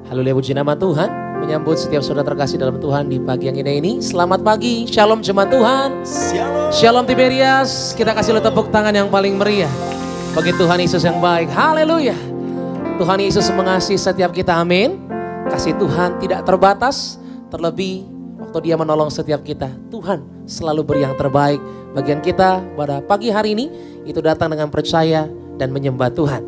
Haleluya, puji nama Tuhan. Menyambut setiap saudara terkasih dalam Tuhan di pagi yang indah ini. Selamat pagi, shalom jemaat Tuhan. Shalom Tiberias. Kita kasih tepuk tangan yang paling meriah bagi Tuhan Yesus yang baik. Haleluya. Tuhan Yesus mengasihi setiap kita, amin. Kasih Tuhan tidak terbatas, terlebih waktu Dia menolong setiap kita. Tuhan selalu beri yang terbaik. Bagian kita pada pagi hari ini itu datang dengan percaya dan menyembah Tuhan.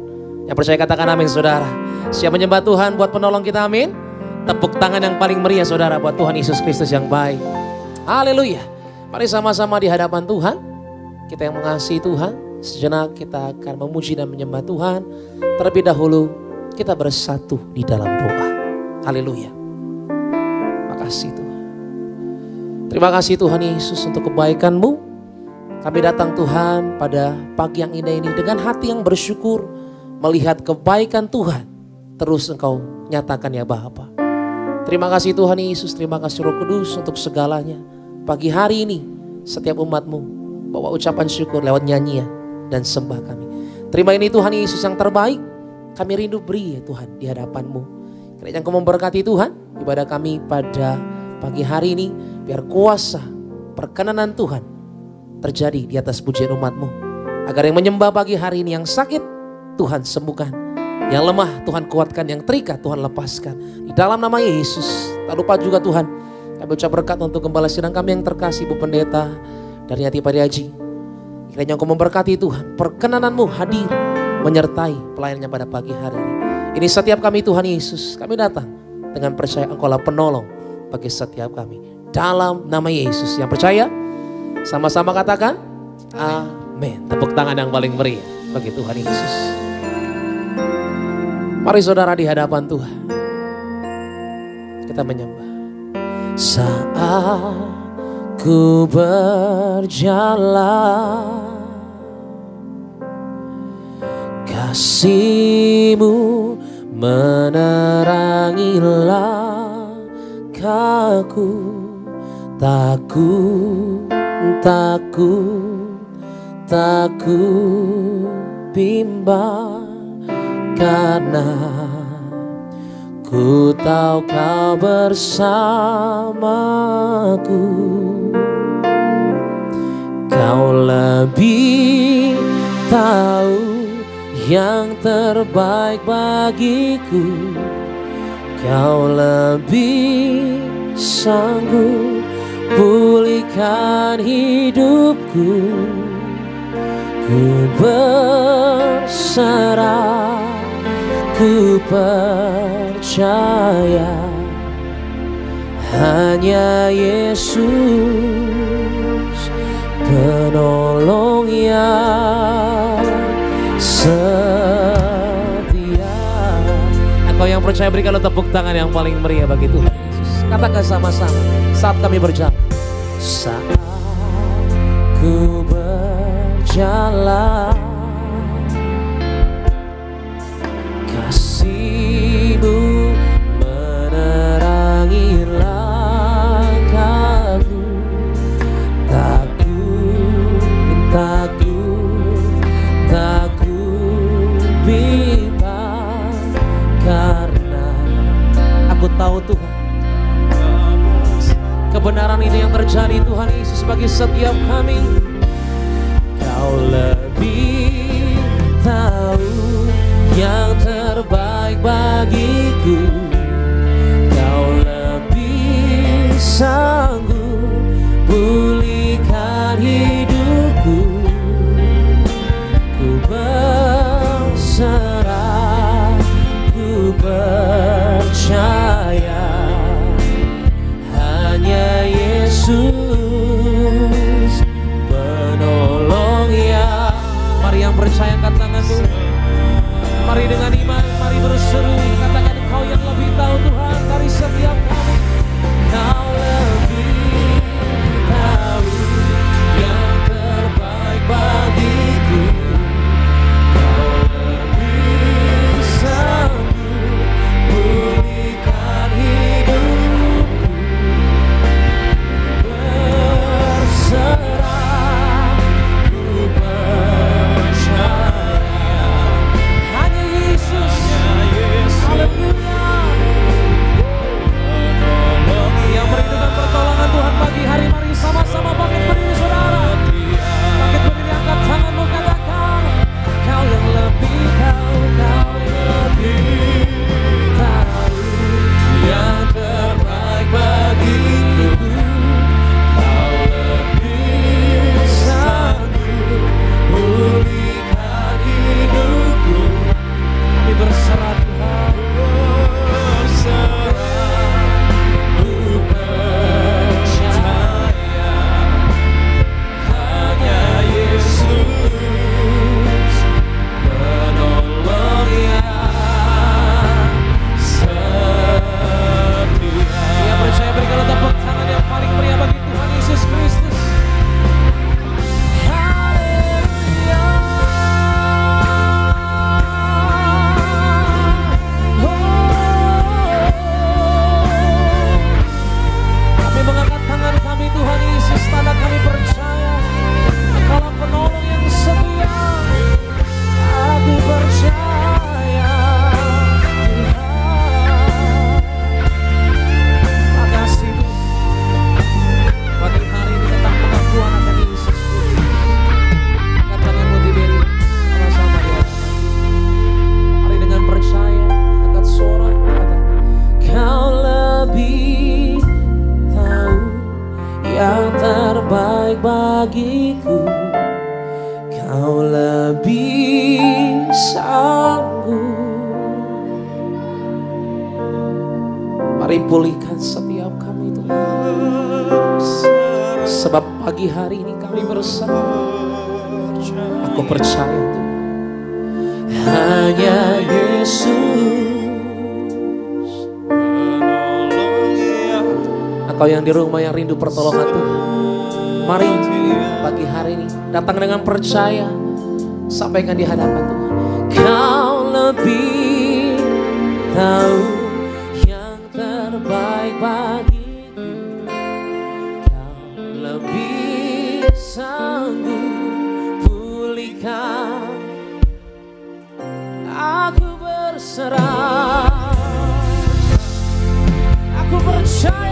Yang percaya katakan amin, saudara. Siap menyembah Tuhan buat penolong kita, amin. Tepuk tangan yang paling meriah, saudara, buat Tuhan Yesus Kristus yang baik. Haleluya. Mari sama-sama di hadapan Tuhan. Kita yang mengasihi Tuhan, sejenak kita akan memuji dan menyembah Tuhan. Terlebih dahulu kita bersatu di dalam doa. Haleluya. Makasih Tuhan. Terima kasih Tuhan Yesus untuk kebaikan-Mu. Kami datang Tuhan pada pagi yang indah ini dengan hati yang bersyukur melihat kebaikan Tuhan. Terus Engkau nyatakan ya Bapa. Terima kasih Tuhan Yesus, terima kasih Roh Kudus untuk segalanya. Pagi hari ini setiap umat-Mu bawa ucapan syukur lewat nyanyian dan sembah kami. Terima ini Tuhan Yesus yang terbaik. Kami rindu beri ya Tuhan di hadapan-Mu. Kiranya Engkau memberkati Tuhan ibadah kami pada pagi hari ini. Biar kuasa perkenanan Tuhan terjadi di atas pujian umat-Mu. Agar yang menyembah pagi hari ini yang sakit Tuhan sembuhkan. Yang lemah Tuhan kuatkan, yang terikat Tuhan lepaskan. Di dalam nama Yesus. Tak lupa juga Tuhan, kami ucap berkat untuk gembala sidang kami yang terkasih, Bu Pendeta dari Hati Padi Haji. Kiranya Engkau memberkati Tuhan, perkenanan-Mu hadir menyertai pelayanannya pada pagi hari ini. Ini setiap kami Tuhan Yesus, kami datang dengan percaya Engkau lah penolong bagi setiap kami. Dalam nama Yesus, yang percaya sama-sama katakan amin. Tepuk tangan yang paling meriah bagi Tuhan Yesus. Mari saudara di hadapan Tuhan kita menyembah. Saat ku berjalan, kasih-Mu menerangi langkahku. Takut bimbang, karena ku tahu Kau bersamaku. Kau lebih tahu yang terbaik bagiku. Kau lebih sanggup pulihkan hidupku. Ku berserah, ku percaya hanya Yesus penolong yang setia. Engkau yang percaya berikanlah tepuk tangan yang paling meriah bagi Tuhan Yesus. Katakan sama-sama saat kami berjalan. Saat ku berjalan, kasih-Mu menerangi langkahku. Takut bimbang, karena aku tahu Tuhan kebenaran ini yang terjadi Tuhan Yesus bagi setiap kami. Kau lebih tahu yang terbaik bagiku. Kau lebih sanggup pulihkan hidupku. Ku berserah, ku percaya hanya Yesus penolong yang. Mari yang percaya angkat tanganmu. Mari dengan iman, mari berseru, katakan Engkau yang lebih tahu Tuhan dari setiap kami. Kau lebih tahu yang terbaik bagiku. Kau lebih sanggup pulihkan hidupku. Berserah, ku percaya hanya Yesus. bagiku, Kau lebih sanggup. Mari pulihkan setiap kami Tuhan, sebab pagi hari ini kami bersama. Aku percaya Tuhan, hanya Yesus. Engkau yang di rumah yang rindu pertolongan Tuhan, mari pagi hari ini datang dengan percaya, sampaikan di hadapan Tuhan. Kau lebih tahu yang terbaik bagiku, Kau lebih sanggup pulihkan. Aku berserah, aku percaya.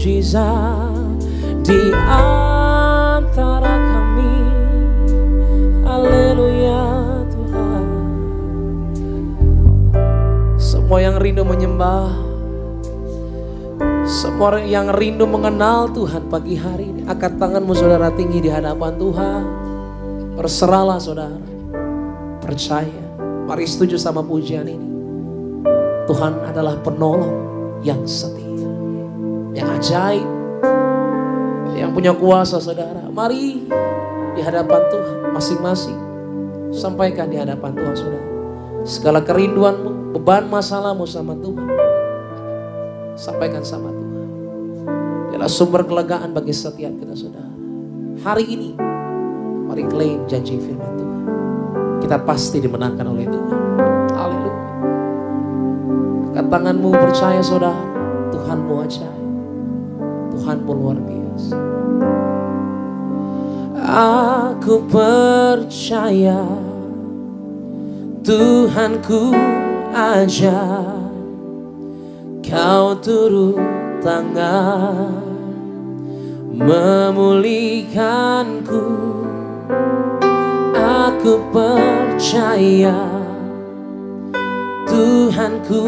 mujizat di antara kami. Haleluya Tuhan. Semua yang rindu menyembah, semua yang rindu mengenal Tuhan pagi hari ini, angkat tanganmu saudara tinggi di hadapan Tuhan. Berserahlah saudara, percaya. Mari setuju sama pujian ini. Tuhan adalah penolong yang setia, yang ajaib, yang punya kuasa saudara. Mari di hadapan Tuhan masing-masing, sampaikan di hadapan Tuhan saudara. Segala kerinduanmu, beban masalahmu sama Tuhan, sampaikan sama Tuhan. Dialah sumber kelegaan bagi setiap kita saudara. Hari ini mari klaim janji firman Tuhan. Kita pasti dimenangkan oleh Tuhan. Haleluya. Angkat tanganmu, percaya saudara, Tuhanmu ajaib, Tuhanmu luar biasa. Aku percaya Tuhanku ajaib, Kau turun tangan memulihkanku. Aku percaya Tuhanku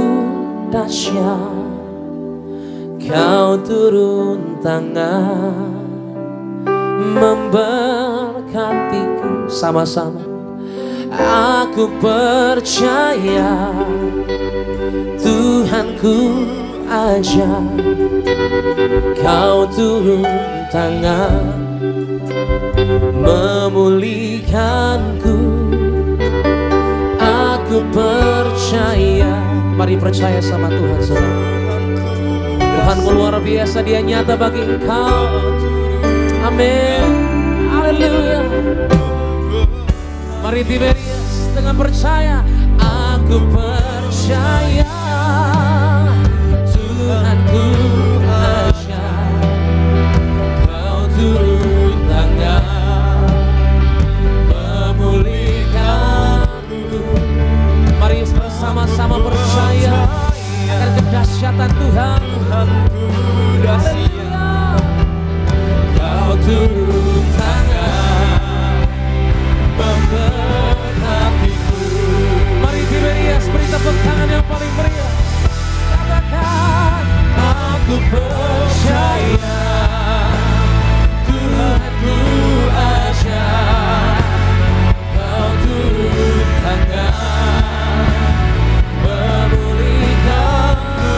dahsyat, Kau turun tangan memberkatiku. Sama-sama. Aku percaya Tuhanku ajaib, Kau turun tangan memulihkanku. Aku percaya. Mari percaya sama Tuhan saudara. Tuhanmu luar biasa, Dia nyata bagi engkau. Amin. Haleluya. Mari Tiberias dengan percaya. Aku percaya Tuhanku ajaib, Kau turun tangan memulihkanku. Mari bersama-sama percaya akan kedahsyatan Tuhan. Tuhanku dahsyat, Kau turun tangan memberkatiku. Mari Tiberias beri tepuk tangan yang paling meriah. Katakan, aku percaya Tuhanku ajaib, Kau turun tangan memulihkanku.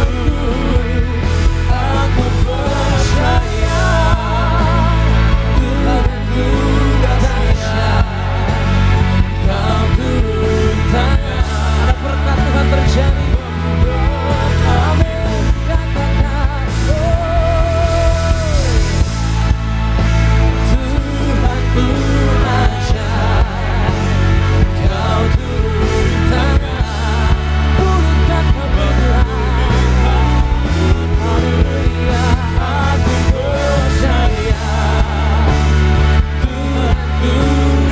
Aku percaya Tuhanku dahsyat, Kau turun tangan. Ada berkat Tuhan terjadi. Amin. Katakan, Tuhanku ajaib, Kau turun tangan pulihkan kami. Haleluya. Aku percaya Tuhanku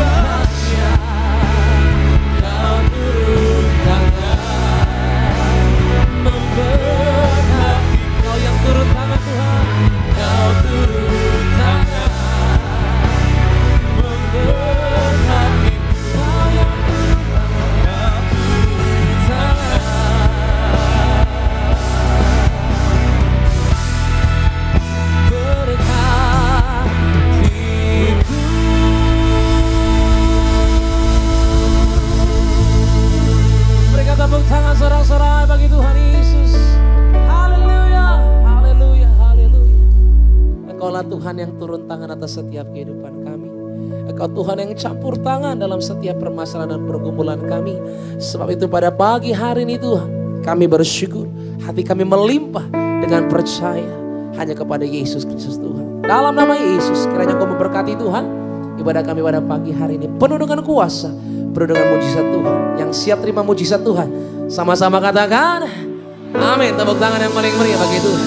dahsyat, Kau turun tangan memberkati. Kau yang turun tangan Tuhan, Kau turun tangan memberkati. Kau yang turun tangan, berkatiku. Berikan tepuk tangan sorak-sorai bagi Tuhan Yesus. Haleluya, haleluya, haleluya. Engkaulah Tuhan yang turun tangan atas setiap kehidupan kami. Engkau Tuhan yang campur tangan dalam setiap permasalahan dan pergumulan kami. Sebab itu pada pagi hari ini Tuhan, kami bersyukur, hati kami melimpah dengan percaya hanya kepada Yesus Kristus Tuhan. Dalam nama Yesus, kiranya Kau memberkati Tuhan ibadah kami pada pagi hari ini, penuh dengan kuasa, penuh dengan mujizat Tuhan. Yang siap terima mujizat Tuhan, sama-sama katakan amin. Tepuk tangan yang paling meriah bagi Tuhan.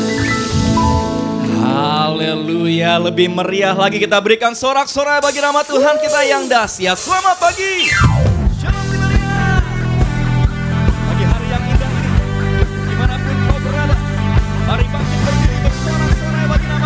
Haleluya, lebih meriah lagi kita berikan sorak-sorai bagi nama Tuhan kita yang dahsyat. Selamat pagi. Shalom Tiberias. Pagi hari yang indah ini, dimanapun kau berada, mari bangkit berdiri bersorak-sorai bagi nama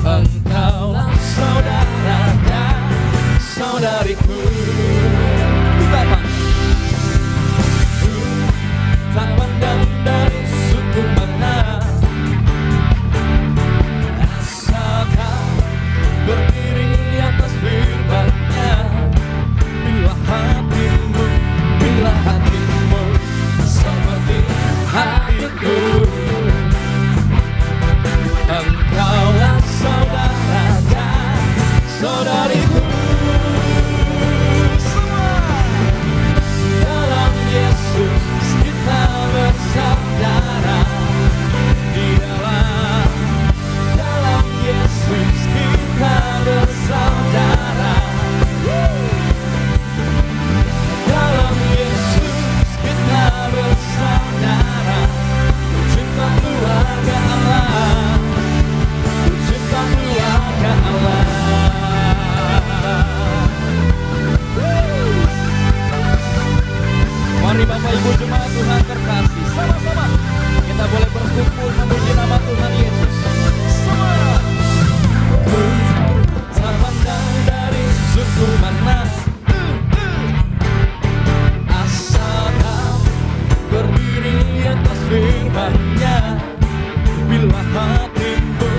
Engkaulah saudara dan saudariku. Kita apa? Tak pandang dari suku mana, asalkan berdiri di atas firman-Nya. Bila hatimu seperti hatiku, engkaulah saudara dan saudariku. Semua dalam Yesus kita bersaudara. Di dalam Yesus kita bersaudara. Dalam Yesus kita bersaudara. Cinta keluarga Allah, cinta keluarga Allah. Mari Bapak Ibu jemaat Tuhan terkasih, sama-sama kita boleh berkumpul memuji nama Tuhan Yesus. Semua tak pandang dari suku mana, asalkan berdiri di atas firman-Nya. Bila hatimu,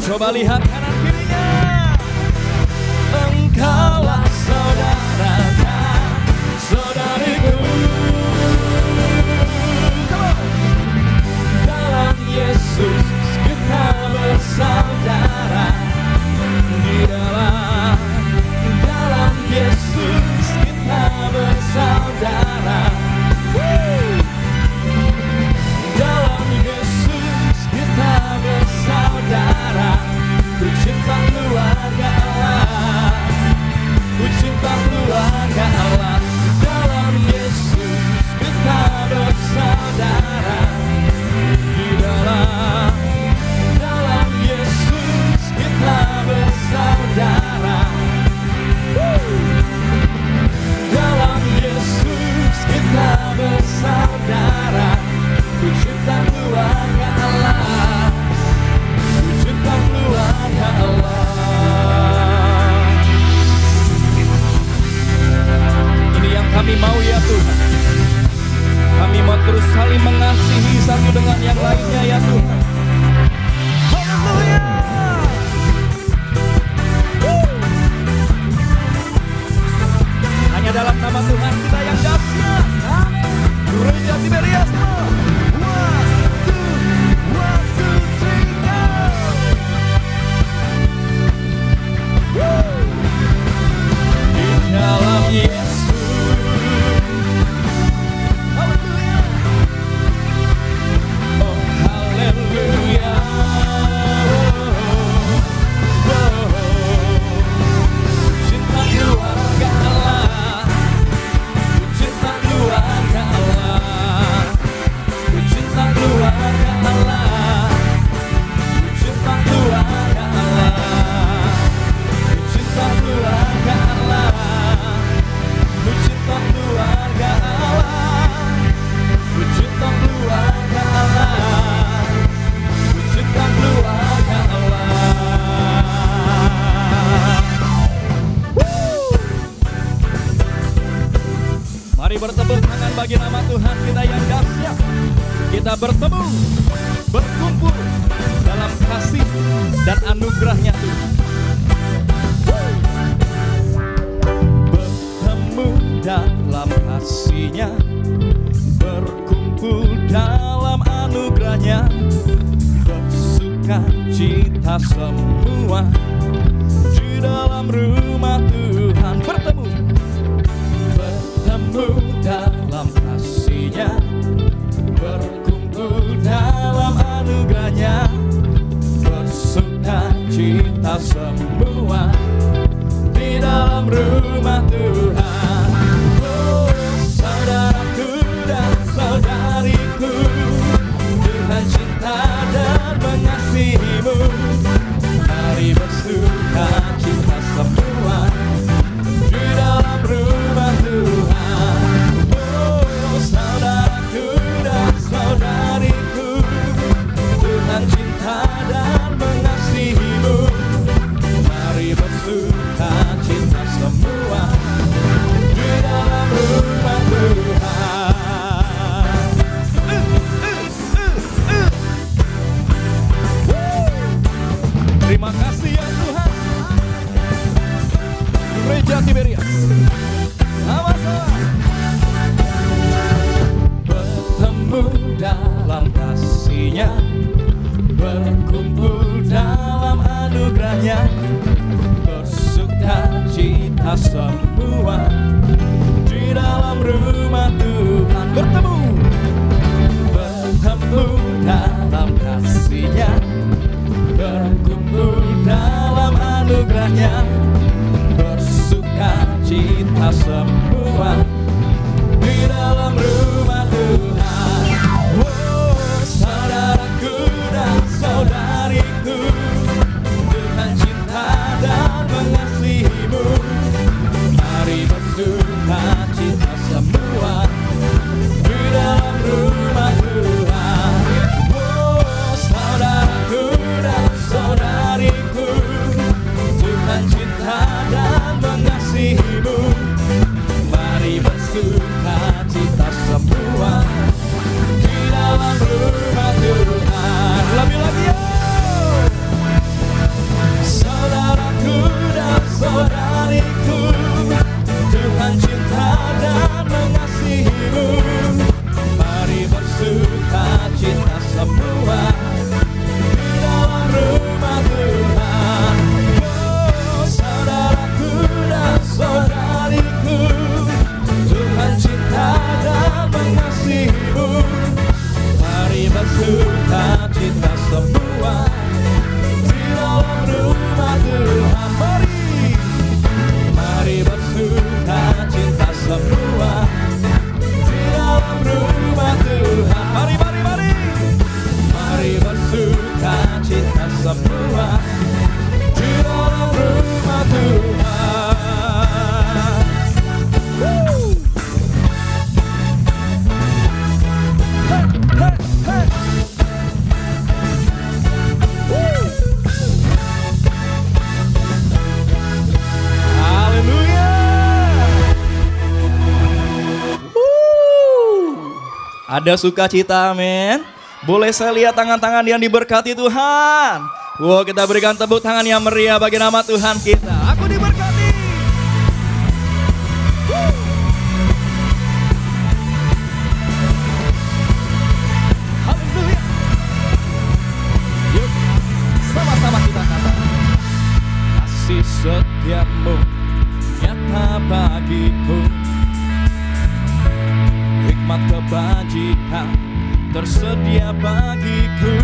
coba lihat kanan kirinya. Engkaulah saudara dan saudariku. Dalam Yesus kita bersaudara. Di dalam Yesus kita bersaudara. Dalam Yesus kita bersaudara. Cinta keluarga Allah, cinta keluarga Allah. Dalam Yesus kita bersaudara. Di dalam Yesus kita bersaudara. Dalam Yesus kita bersaudara. Cinta keluarga Allah, cinta keluarga Allah. Ini yang kami mau ya Tuhan. Kami mau terus saling mengasihi satu dengan yang lainnya ya Tuhan. Haleluya. Hanya dalam nama Tuhan kita yang dahsyat. Gereja Tiberias. Dalam Yesus, haleluya, oh haleluya, cinta keluarga Allah, cinta keluarga Allah, cinta keluarga Allah, cinta keluarga Allah, cinta keluarga Allah. Cinta keluarga Allah, cinta keluarga Allah, cinta keluarga Allah. Mari bertepuk tangan bagi nama Tuhan kita yang dahsyat. Kita bertemu, berkumpul dalam kasih dan anugerahnya Tuhan. Dalam kasih-Nya, berkumpul dalam anugerah-Nya, bersuka cita semua di dalam rumah Tuhan. Bertemu dalam kasih-Nya, berkumpul dalam anugerah-Nya, bersuka cita semua di dalam rumah Tuhan. Saudaraku dan saudariku, Tuhan cinta dan mengasihimu. Mari bersuka cita semua di dalam rumah Tuhan. Oh saudaraku cinta semua di dalam rumah Tuhan. Oh saudaraku dan saudariku, Tuhan cinta dan mengasihimu. Mari bersuka cita semua di dalam rumah Tuhan. Mari bersuka cita semua di dalam rumah Tuhan. Mari bersuka cita semua di dalam rumah Tuhan. Ada sukacita, amin. Boleh saya lihat tangan-tangan yang diberkati Tuhan. Wow, kita berikan tepuk tangan yang meriah bagi nama Tuhan kita. Aku diberkati. Haleluya. Yuk, sama-sama kita katakan. Kasih setiamu nyata bagiku. Hikmat kebajikan tersedia bagiku.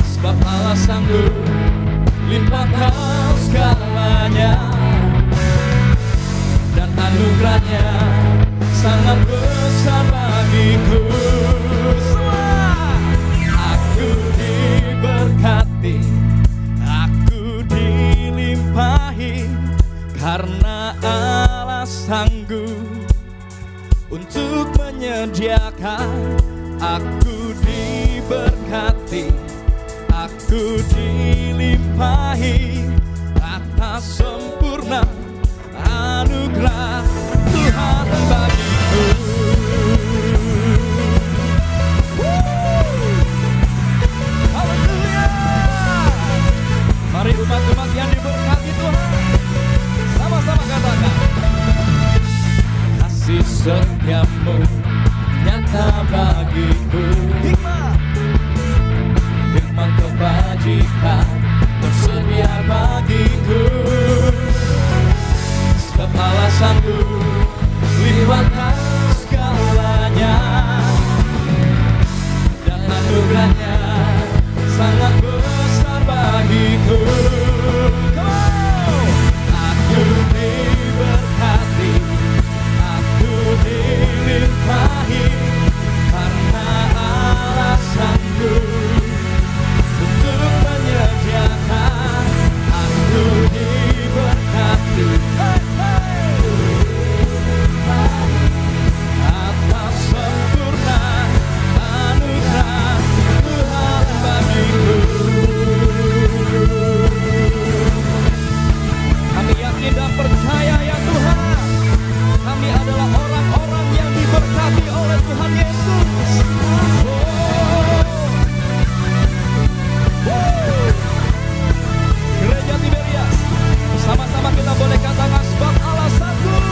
Sebab Allah sanggup limpahkan segalanya, dan anugerahnya sangat besar bagiku. Semua aku diberkati, aku dilimpahi, karena Allah sanggup untuk menyediakan. Aku diberkati, aku dilimpahi atas sempurna anugerah Tuhan bagiku. Haleluya. Mari umat-umat yang diberkati Tuhan, sama-sama katakan. Kasih setiamu nyata bagiku. Hikmat kebajikan tersedia bagiku. Sebab Allah sanggup limpahkan segalanya, dan anugerahnya sangat besar bagiku. Aku diberkati, aku dilimpahi, karena Allah sanggup untuk menyediakan. Aku diberkati atas sempurna anugerah Tuhan bagiku. Kami yakin dan percaya ya Tuhan, kami adalah orang-orang yang diberkati oleh Tuhan Yesus. Gereja Tiberias, sama-sama kita boleh katakan sebab Allah sanggup.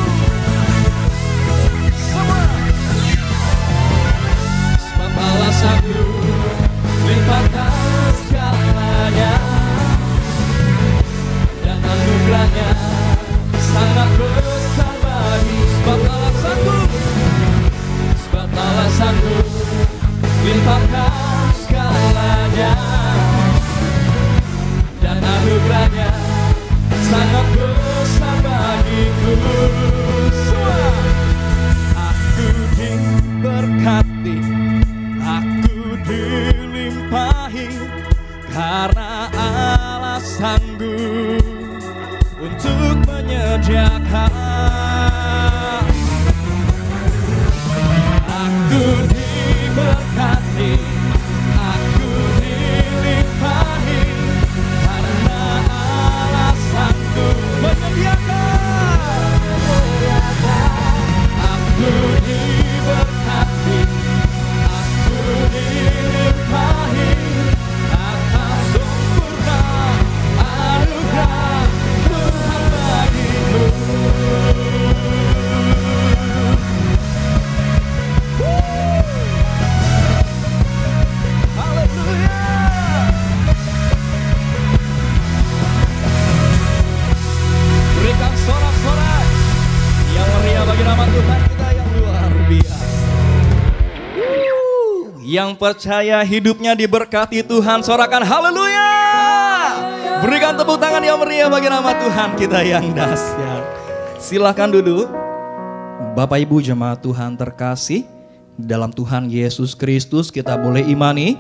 Semua. Sebab Allah sanggup limpahkan segalanya, dan anugerahnya sangat besar bagi. Sebab Allah sanggup, sebab Allah sanggup limpahkan segalanya, dan anugerahnya sangat besar bagiku. Semua. Aku diberkati, aku dilimpahi, karena Allah sanggup untuk menyediakan. Aku diberkati, Yang percaya hidupnya diberkati Tuhan, sorakan haleluya. Berikan tepuk tangan yang meriah bagi nama Tuhan kita yang dahsyat. Silahkan duduk. Bapak Ibu jemaat Tuhan terkasih, dalam Tuhan Yesus Kristus kita boleh imani.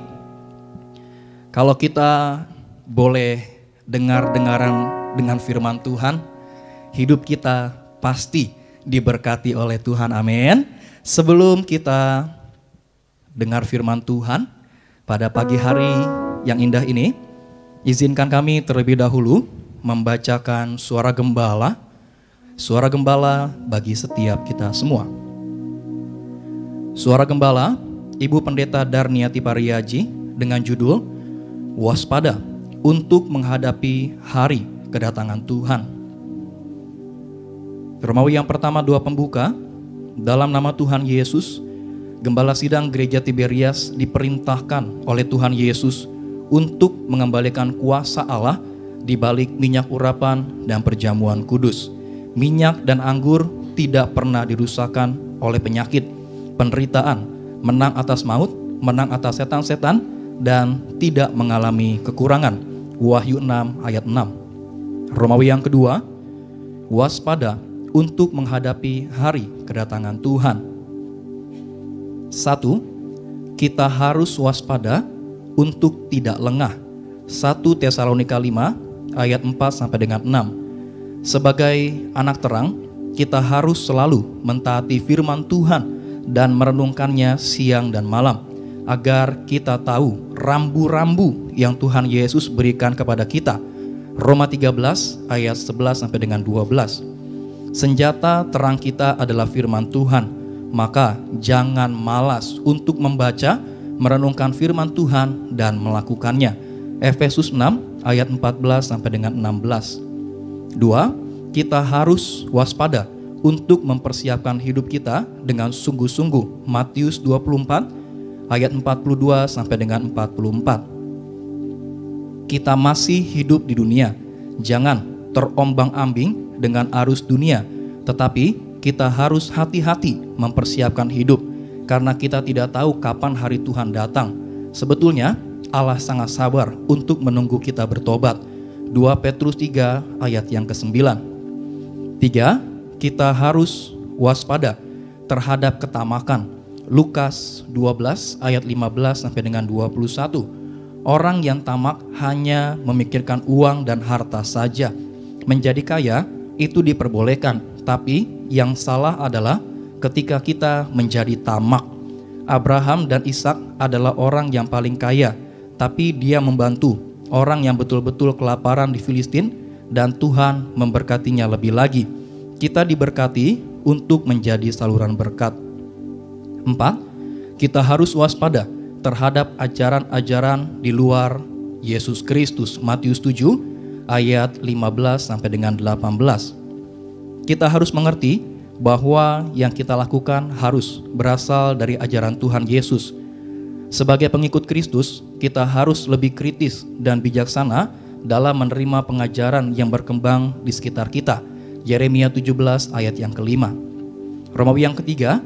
Kalau kita boleh dengar-dengaran dengan firman Tuhan, hidup kita pasti diberkati oleh Tuhan, amin. Sebelum kita dengar firman Tuhan pada pagi hari yang indah ini, izinkan kami terlebih dahulu membacakan suara gembala bagi setiap kita semua. Suara gembala Ibu Pendeta Darniati Pariaji dengan judul Waspada untuk menghadapi hari kedatangan Tuhan. Romawi yang pertama 2 pembuka. Dalam nama Tuhan Yesus, Gembala Sidang Gereja Tiberias diperintahkan oleh Tuhan Yesus untuk mengembalikan kuasa Allah di balik minyak urapan dan perjamuan kudus. Minyak dan anggur tidak pernah dirusakkan oleh penyakit, penderitaan, menang atas maut, menang atas setan-setan, dan tidak mengalami kekurangan. Wahyu 6 ayat 6. Romawi yang kedua, waspada untuk menghadapi hari kedatangan Tuhan. 1. Kita harus waspada untuk tidak lengah. 1 Tesalonika 5 ayat 4 sampai dengan 6. Sebagai anak terang, kita harus selalu mentaati firman Tuhan dan merenungkannya siang dan malam, agar kita tahu rambu-rambu yang Tuhan Yesus berikan kepada kita. Roma 13 ayat 11 sampai dengan 12. Senjata terang kita adalah firman Tuhan. Maka jangan malas untuk membaca, merenungkan firman Tuhan dan melakukannya. Efesus 6 ayat 14 sampai dengan 16. 2. Kita harus waspada untuk mempersiapkan hidup kita dengan sungguh-sungguh. Matius 24 ayat 42 sampai dengan 44. Kita masih hidup di dunia. Jangan terombang-ambing dengan arus dunia, tetapi kita harus hati-hati mempersiapkan hidup, karena kita tidak tahu kapan hari Tuhan datang. Sebetulnya Allah sangat sabar untuk menunggu kita bertobat. 2 Petrus 3 ayat yang ke-9. 3. Kita harus waspada terhadap ketamakan. Lukas 12 ayat 15 sampai dengan 21. Orang yang tamak hanya memikirkan uang dan harta saja. Menjadi kaya itu diperbolehkan, tapi yang salah adalah ketika kita menjadi tamak. Abraham dan Ishak adalah orang yang paling kaya, tapi dia membantu orang yang betul-betul kelaparan di Filistin, dan Tuhan memberkatinya lebih lagi. Kita diberkati untuk menjadi saluran berkat. 4. Kita harus waspada terhadap ajaran-ajaran di luar Yesus Kristus. Matius 7 ayat 15 sampai dengan 18. Kita harus mengerti bahwa yang kita lakukan harus berasal dari ajaran Tuhan Yesus. Sebagai pengikut Kristus, kita harus lebih kritis dan bijaksana dalam menerima pengajaran yang berkembang di sekitar kita. Yeremia 17 ayat yang kelima. Romawi yang ketiga,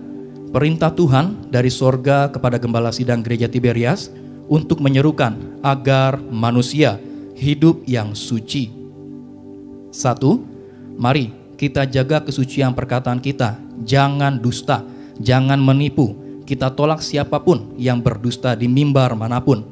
perintah Tuhan dari sorga kepada Gembala Sidang Gereja Tiberias untuk menyerukan agar manusia hidup yang suci. 1. Mari kita jaga kesucian perkataan kita. Jangan dusta, jangan menipu. Kita tolak siapapun yang berdusta di mimbar manapun.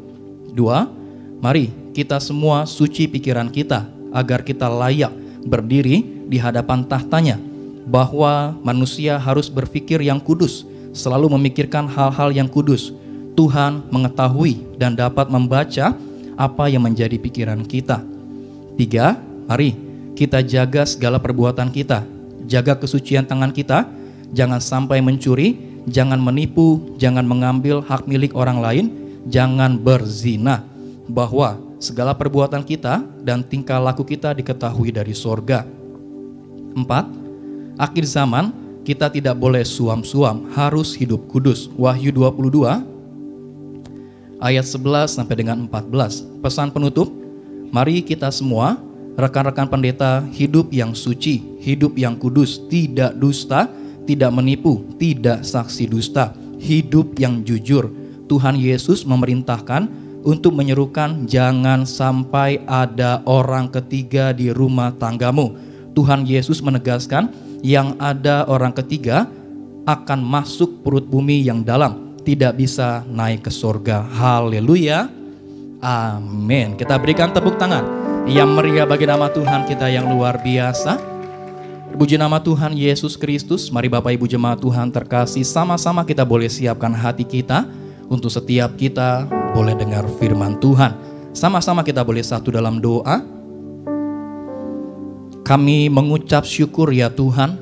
2. Mari kita semua suci pikiran kita, agar kita layak berdiri di hadapan tahtanya. Bahwa manusia harus berpikir yang kudus, selalu memikirkan hal-hal yang kudus. Tuhan mengetahui dan dapat membaca apa yang menjadi pikiran kita. 3. Mari kita jaga segala perbuatan kita. Jaga kesucian tangan kita. Jangan sampai mencuri, jangan menipu, jangan mengambil hak milik orang lain, jangan berzina. Bahwa segala perbuatan kita dan tingkah laku kita diketahui dari sorga. 4. Akhir zaman kita tidak boleh suam-suam, harus hidup kudus. Wahyu 22 ayat 11 sampai dengan 14. Pesan penutup, mari kita semua rekan-rekan pendeta hidup yang suci, hidup yang kudus, tidak dusta, tidak menipu, tidak saksi dusta, hidup yang jujur. Tuhan Yesus memerintahkan untuk menyerukan jangan sampai ada orang ketiga di rumah tanggamu. Tuhan Yesus menegaskan yang ada orang ketiga akan masuk perut bumi yang dalam, tidak bisa naik ke surga. Haleluya. Amin. Kita berikan tepuk tangan yang meriah bagi nama Tuhan kita yang luar biasa. Puji nama Tuhan Yesus Kristus. Mari Bapak Ibu jemaat Tuhan terkasih, sama-sama kita boleh siapkan hati kita untuk setiap kita boleh dengar firman Tuhan. Sama-sama kita boleh satu dalam doa. Kami mengucap syukur ya Tuhan,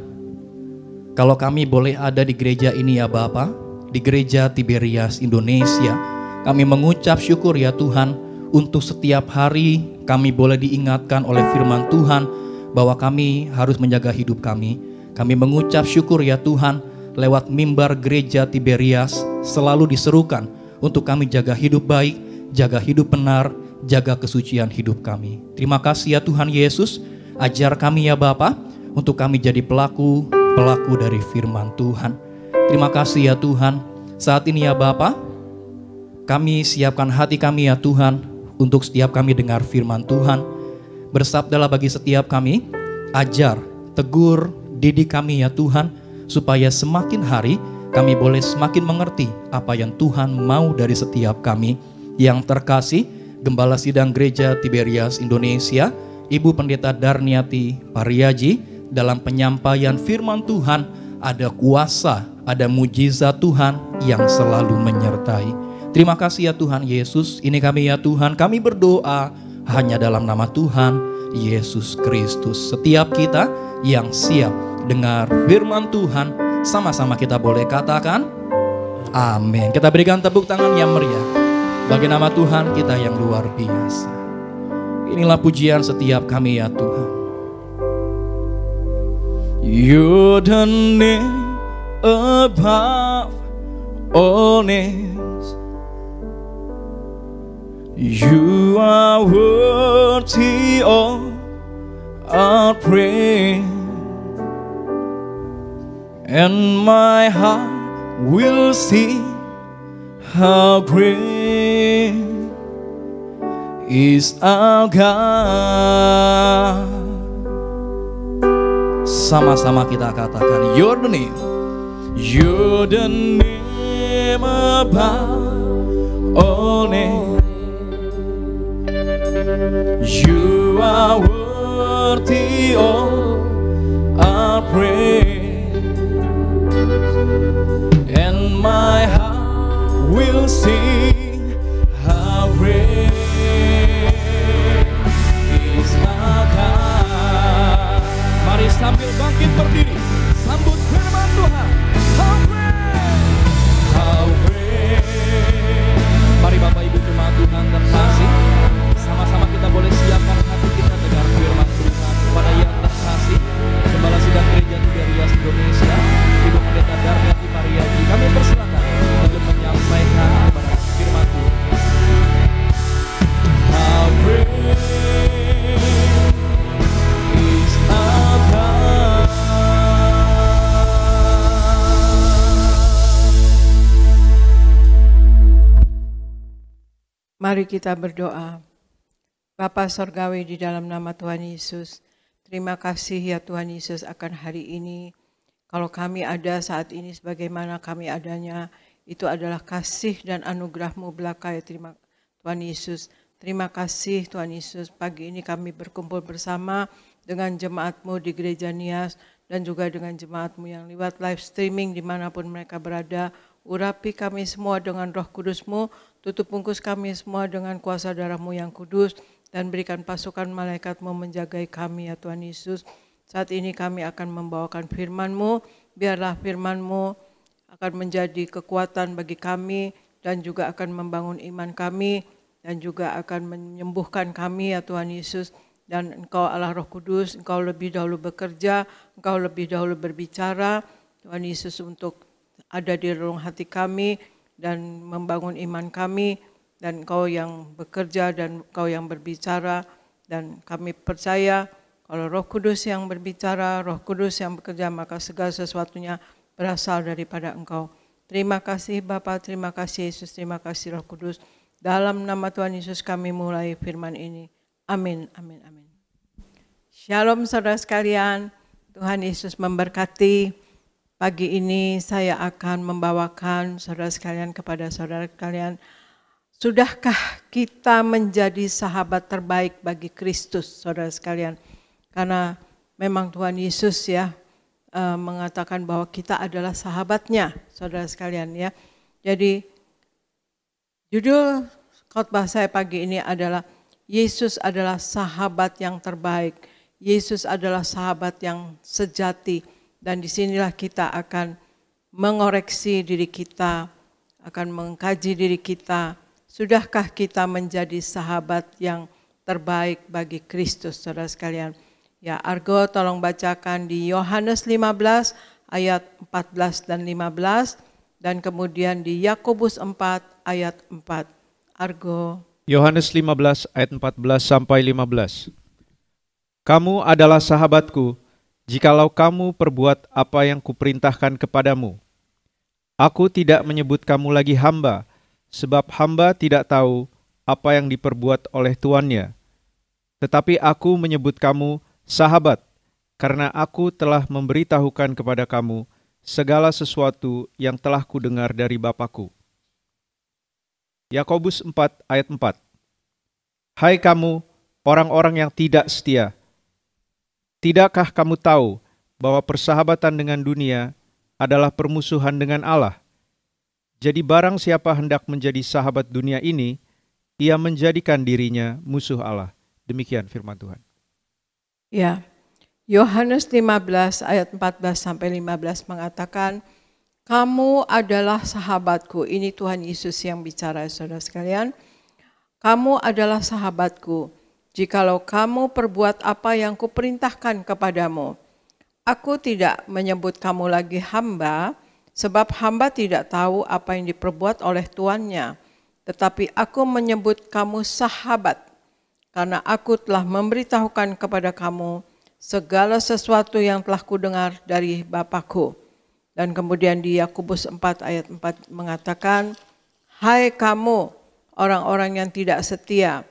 kalau kami boleh ada di gereja ini ya Bapa, di gereja Tiberias Indonesia. Kami mengucap syukur ya Tuhan, untuk setiap hari kami boleh diingatkan oleh firman Tuhan bahwa kami harus menjaga hidup kami. Kami mengucap syukur ya Tuhan, lewat mimbar gereja Tiberias selalu diserukan untuk kami jaga hidup baik, jaga hidup benar, jaga kesucian hidup kami. Terima kasih ya Tuhan Yesus, ajar kami ya Bapa, untuk kami jadi pelaku dari firman Tuhan. Terima kasih ya Tuhan, saat ini ya Bapa, kami siapkan hati kami ya Tuhan, untuk setiap kami dengar firman Tuhan. Bersabdalah bagi setiap kami, ajar, tegur, didik kami ya Tuhan, supaya semakin hari kami boleh semakin mengerti apa yang Tuhan mau dari setiap kami. Yang terkasih, Gembala Sidang Gereja Tiberias Indonesia, Ibu Pendeta Darniati Pariaji, dalam penyampaian firman Tuhan ada kuasa, ada mujizat Tuhan yang selalu menyertai. Terima kasih ya Tuhan Yesus. Ini kami ya Tuhan, kami berdoa hanya dalam nama Tuhan Yesus Kristus. Setiap kita yang siap dengar firman Tuhan, sama-sama kita boleh katakan amin. Kita berikan tepuk tangan yang meriah bagi nama Tuhan kita yang luar biasa. Inilah pujian setiap kami ya Tuhan. You're the name above all names. You are worthy of our praise, and my heart will sing how great is our God. Sama-sama kita katakan, you're the name, you're the name above all names. You are worthy of our praise, and my heart will sing how great is our God. Mari sambil bangkit berdiri, sambut firman Tuhan. How great, how great. Mari Bapak Ibu jemaat Tuhan terkasih, sama-sama kita boleh siapkan hati kita dengar firman Tuhan. Kepada yang terkasih, Gembala Sidang Gereja Tiberias Indonesia, Ibu Pendeta Darniati Pariaji, kami persilakan untuk menyampaikan kepada firman Tuhan. How great is our God. Mari kita berdoa. Bapa Sorgawi, di dalam nama Tuhan Yesus, terima kasih ya Tuhan Yesus akan hari ini. Kalau kami ada saat ini sebagaimana kami adanya, itu adalah kasih dan anugerah-Mu belaka ya Tuhan Yesus. Terima kasih Tuhan Yesus, pagi ini kami berkumpul bersama dengan jemaat-Mu di Gereja Nias dan juga dengan jemaat-Mu yang lewat live streaming dimanapun mereka berada. Urapi kami semua dengan Roh Kudus-Mu, tutup bungkus kami semua dengan kuasa darah-Mu yang kudus, dan berikan pasukan malaikat-Mu menjagai kami ya Tuhan Yesus. Saat ini kami akan membawakan firman-Mu, biarlah firman-Mu akan menjadi kekuatan bagi kami dan juga akan membangun iman kami dan juga akan menyembuhkan kami ya Tuhan Yesus. Dan Engkau Allah Roh Kudus, Engkau lebih dahulu bekerja, Engkau lebih dahulu berbicara Tuhan Yesus untuk ada di relung hati kami dan membangun iman kami. Dan Engkau yang bekerja dan Engkau yang berbicara, dan kami percaya kalau Roh Kudus yang berbicara, Roh Kudus yang bekerja, maka segala sesuatunya berasal daripada Engkau. Terima kasih Bapa, terima kasih Yesus, terima kasih Roh Kudus. Dalam nama Tuhan Yesus kami mulai firman ini. Amin, amin, amin. Shalom saudara sekalian, Tuhan Yesus memberkati. Pagi ini saya akan membawakan saudara sekalian kepada saudara sekalian. Sudahkah kita menjadi sahabat terbaik bagi Kristus, saudara sekalian? Karena memang Tuhan Yesus ya mengatakan bahwa kita adalah sahabatnya, saudara sekalian ya. Jadi judul khotbah saya pagi ini adalah Yesus adalah sahabat yang terbaik. Yesus adalah sahabat yang sejati. Dan disinilah kita akan mengoreksi diri kita, akan mengkaji diri kita. Sudahkah kita menjadi sahabat yang terbaik bagi Kristus, saudara sekalian? Ya, Argo tolong bacakan di Yohanes 15 ayat 14 dan 15 dan kemudian di Yakobus 4 ayat 4. Argo. Yohanes 15 ayat 14 sampai 15. Kamu adalah sahabatku, jikalau kamu perbuat apa yang kuperintahkan kepadamu. Aku tidak menyebut kamu lagi hamba, sebab hamba tidak tahu apa yang diperbuat oleh tuannya. Tetapi aku menyebut kamu sahabat, karena aku telah memberitahukan kepada kamu segala sesuatu yang telah kudengar dari Bapa-Ku. Yakobus 4 ayat 4. Hai kamu, orang-orang yang tidak setia, tidakkah kamu tahu bahwa persahabatan dengan dunia adalah permusuhan dengan Allah? Jadi barang siapa hendak menjadi sahabat dunia ini, ia menjadikan dirinya musuh Allah. Demikian firman Tuhan. Ya, Yohanes 15 ayat 14 sampai 15 mengatakan, kamu adalah sahabatku. Ini Tuhan Yesus yang bicara, saudara sekalian. Kamu adalah sahabatku, jikalau kamu perbuat apa yang kuperintahkan kepadamu. Aku tidak menyebut kamu lagi hamba, sebab hamba tidak tahu apa yang diperbuat oleh tuannya. Tetapi aku menyebut kamu sahabat, karena aku telah memberitahukan kepada kamu segala sesuatu yang telah kudengar dari Bapa-Ku. Dan kemudian di Yakobus 4 ayat 4 mengatakan, hai kamu orang-orang yang tidak setia,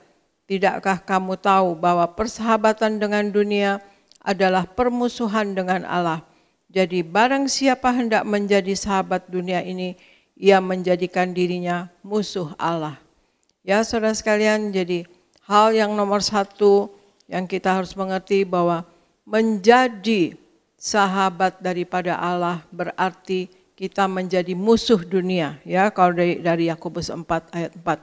tidakkah kamu tahu bahwa persahabatan dengan dunia adalah permusuhan dengan Allah? Jadi barang siapa hendak menjadi sahabat dunia ini, ia menjadikan dirinya musuh Allah. Ya saudara sekalian, jadi hal yang nomor satu yang kita harus mengerti bahwa menjadi sahabat daripada Allah berarti kita menjadi musuh dunia. Ya, kalau dari Yakobus 4 ayat 4.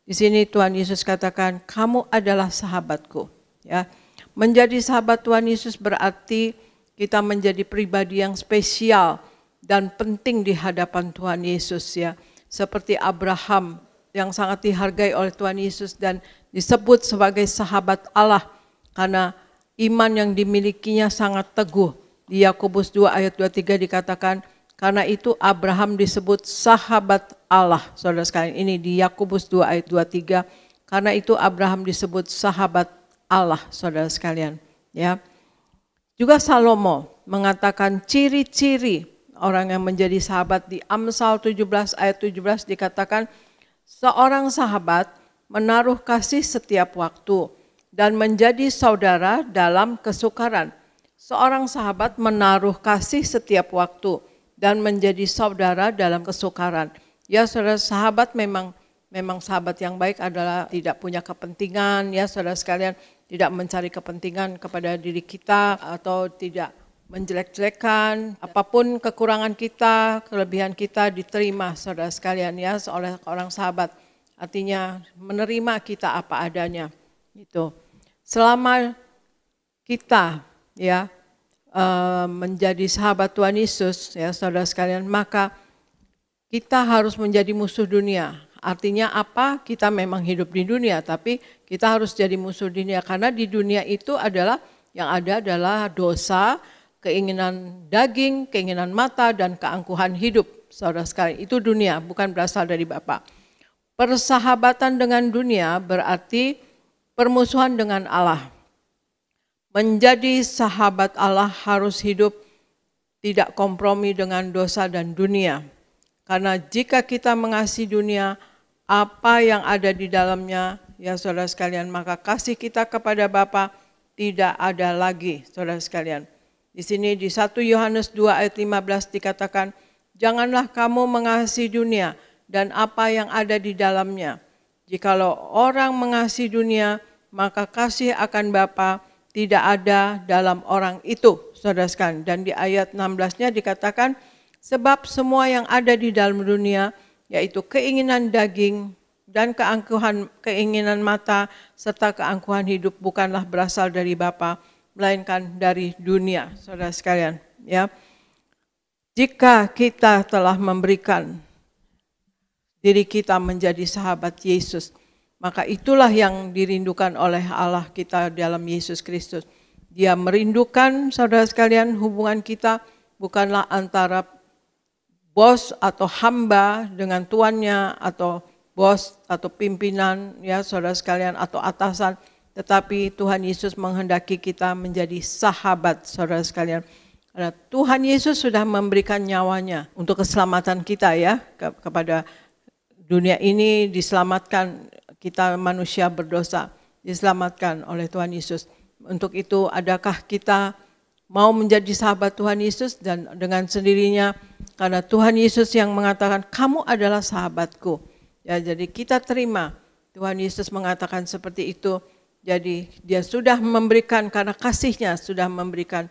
Di sini Tuhan Yesus katakan, kamu adalah sahabatku. Ya, menjadi sahabat Tuhan Yesus berarti kita menjadi pribadi yang spesial dan penting di hadapan Tuhan Yesus ya. Seperti Abraham yang sangat dihargai oleh Tuhan Yesus dan disebut sebagai sahabat Allah karena iman yang dimilikinya sangat teguh. Di Yakobus 2 ayat 23 dikatakan, karena itu Abraham disebut sahabat Allah. Saudara sekalian, ini di Yakobus 2 ayat 23, karena itu Abraham disebut sahabat Allah, saudara sekalian. Ya. Juga Salomo mengatakan ciri-ciri orang yang menjadi sahabat. Di Amsal 17 ayat 17 dikatakan, seorang sahabat menaruh kasih setiap waktu dan menjadi saudara dalam kesukaran. Seorang sahabat menaruh kasih setiap waktu dan menjadi saudara dalam kesukaran. Ya saudara, sahabat memang sahabat yang baik adalah tidak punya kepentingan, ya saudara sekalian, tidak mencari kepentingan kepada diri kita atau tidak menjelek-jelekan. Apapun kekurangan kita, kelebihan kita diterima saudara sekalian ya oleh orang sahabat. Artinya menerima kita apa adanya. Itu. Selama kita ya menjadi sahabat Tuhan Yesus ya saudara sekalian, maka kita harus menjadi musuh dunia. Artinya apa? Kita memang hidup di dunia, tapi kita harus jadi musuh dunia karena di dunia itu adalah yang ada adalah dosa, keinginan daging, keinginan mata dan keangkuhan hidup. Saudara sekalian, itu dunia, bukan berasal dari Bapa. Persahabatan dengan dunia berarti permusuhan dengan Allah. Menjadi sahabat Allah harus hidup tidak kompromi dengan dosa dan dunia. Karena jika kita mengasihi dunia, apa yang ada di dalamnya, ya saudara sekalian, maka kasih kita kepada Bapa tidak ada lagi, saudara sekalian. Di sini di 1 Yohanes 2 ayat 15 dikatakan, janganlah kamu mengasihi dunia dan apa yang ada di dalamnya. Jikalau orang mengasihi dunia, maka kasih akan Bapa tidak ada dalam orang itu, saudara sekalian. Dan di ayat 16-nya dikatakan, sebab semua yang ada di dalam dunia, yaitu keinginan daging dan keinginan mata, serta keangkuhan hidup bukanlah berasal dari Bapa, melainkan dari dunia, saudara sekalian. Ya, jika kita telah memberikan diri kita menjadi sahabat Yesus, maka itulah yang dirindukan oleh Allah kita dalam Yesus Kristus. Dia merindukan, saudara sekalian, hubungan kita bukanlah antara bos atau hamba dengan tuannya, atau bos atau pimpinan, ya saudara sekalian, atau atasan, tetapi Tuhan Yesus menghendaki kita menjadi sahabat, saudara sekalian. Karena Tuhan Yesus sudah memberikan nyawanya untuk keselamatan kita, ya, kepada dunia ini diselamatkan, kita manusia berdosa diselamatkan oleh Tuhan Yesus. Untuk itu, adakah kita mau menjadi sahabat Tuhan Yesus? Dan dengan sendirinya, karena Tuhan Yesus yang mengatakan, kamu adalah sahabatku. Ya, jadi kita terima Tuhan Yesus mengatakan seperti itu. Jadi dia sudah memberikan, karena kasihnya sudah memberikan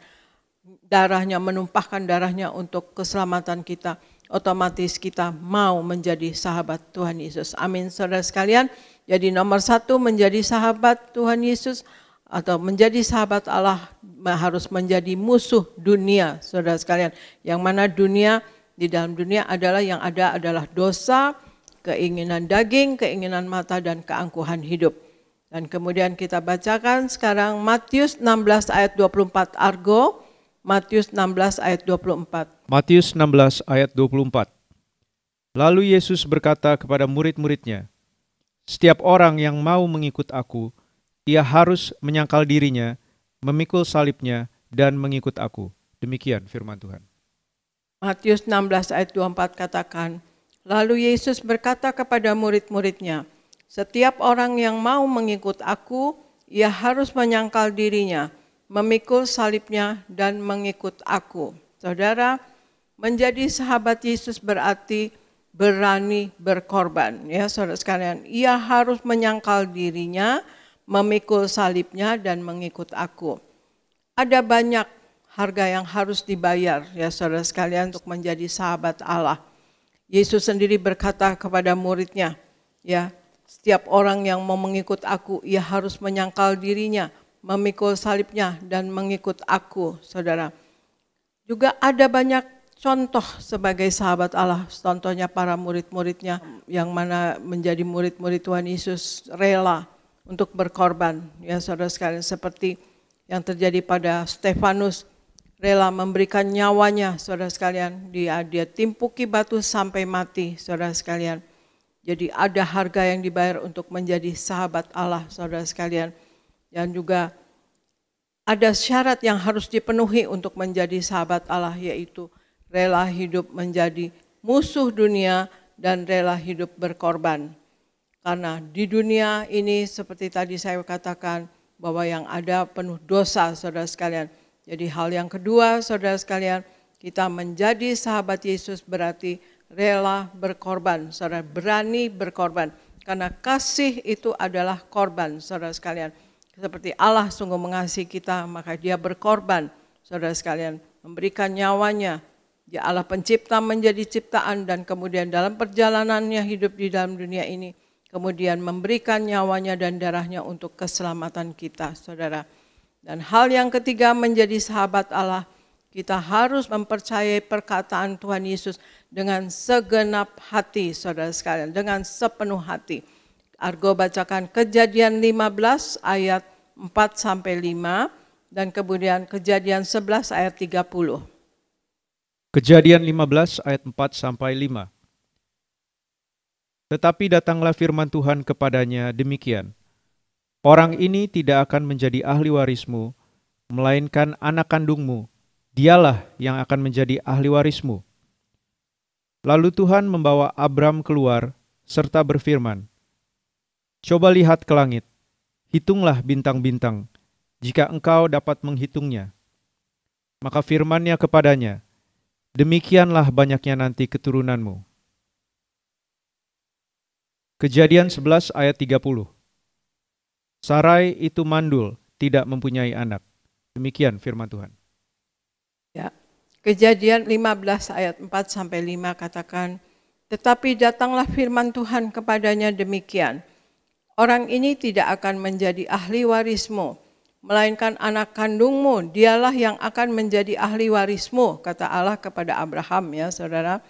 darahnya, menumpahkan darahnya untuk keselamatan kita. Otomatis kita mau menjadi sahabat Tuhan Yesus. Amin, saudara sekalian. Jadi nomor 1, menjadi sahabat Tuhan Yesus atau menjadi sahabat Allah harus menjadi musuh dunia, saudara sekalian. Yang mana dunia, di dalam dunia adalah yang ada adalah dosa, keinginan daging, keinginan mata, dan keangkuhan hidup. Dan kemudian kita bacakan sekarang Matius 16 ayat 24 Argo, Matius 16 ayat 24. Matius 16 ayat 24. Lalu Yesus berkata kepada murid-muridnya, setiap orang yang mau mengikut aku, ia harus menyangkal dirinya, memikul salibnya, dan mengikut aku. Demikian firman Tuhan. Matius 16 ayat 24 katakan, lalu Yesus berkata kepada murid-muridnya, setiap orang yang mau mengikut aku, ia harus menyangkal dirinya, memikul salibnya, dan mengikut aku. Saudara, menjadi sahabat Yesus berarti berani berkorban. Ya, saudara sekalian, ia harus menyangkal dirinya, memikul salibnya, dan mengikut aku. Ada banyak harga yang harus dibayar, ya saudara sekalian, untuk menjadi sahabat Allah. Yesus sendiri berkata kepada muridnya, ya, setiap orang yang mau mengikut aku, ia harus menyangkal dirinya, memikul salibnya, dan mengikut aku, saudara. Juga ada banyak contoh sebagai sahabat Allah, contohnya para murid-muridnya, yang mana menjadi murid-murid Tuhan Yesus rela untuk berkorban, ya saudara sekalian, seperti yang terjadi pada Stefanus, rela memberikan nyawanya, saudara sekalian, dia timpuki batu sampai mati, saudara sekalian. Jadi ada harga yang dibayar untuk menjadi sahabat Allah, saudara sekalian. Dan juga ada syarat yang harus dipenuhi untuk menjadi sahabat Allah, yaitu rela hidup menjadi musuh dunia dan rela hidup berkorban. Karena di dunia ini seperti tadi saya katakan bahwa yang ada penuh dosa, saudara sekalian. Jadi hal yang kedua, saudara sekalian, kita menjadi sahabat Yesus berarti rela berkorban, saudara, berani berkorban. Karena kasih itu adalah korban, saudara sekalian. Seperti Allah sungguh mengasihi kita, maka dia berkorban, saudara sekalian, memberikan nyawanya. Dia Allah pencipta menjadi ciptaan, dan kemudian dalam perjalanannya hidup di dalam dunia ini, kemudian memberikan nyawanya dan darahnya untuk keselamatan kita, saudara. Dan hal yang ketiga, menjadi sahabat Allah, kita harus mempercayai perkataan Tuhan Yesus dengan segenap hati, saudara sekalian, dengan sepenuh hati. Argo bacakan Kejadian 15 ayat 4-5 dan kemudian Kejadian 11 ayat 30. Kejadian 15 ayat 4-5. Tetapi datanglah firman Tuhan kepadanya demikian, orang ini tidak akan menjadi ahli warismu, melainkan anak kandungmu, dialah yang akan menjadi ahli warismu. Lalu Tuhan membawa Abram keluar serta berfirman, "Coba lihat ke langit, hitunglah bintang-bintang, jika engkau dapat menghitungnya." Maka firman-Nya kepadanya, "Demikianlah banyaknya nanti keturunanmu." Kejadian 11 ayat 30. Sarai itu mandul, tidak mempunyai anak. Demikian firman Tuhan. Ya. Kejadian 15 ayat 4-5 katakan, tetapi datanglah firman Tuhan kepadanya demikian, orang ini tidak akan menjadi ahli warismu, melainkan anak kandungmu, dialah yang akan menjadi ahli warismu, kata Allah kepada Abraham, ya saudara.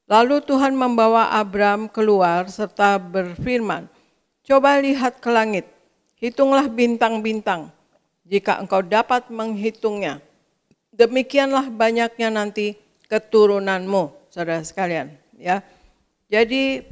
Lalu Tuhan membawa Abram keluar serta berfirman, coba lihat ke langit, hitunglah bintang-bintang, jika engkau dapat menghitungnya. Demikianlah banyaknya nanti keturunanmu, saudara sekalian. Ya, jadi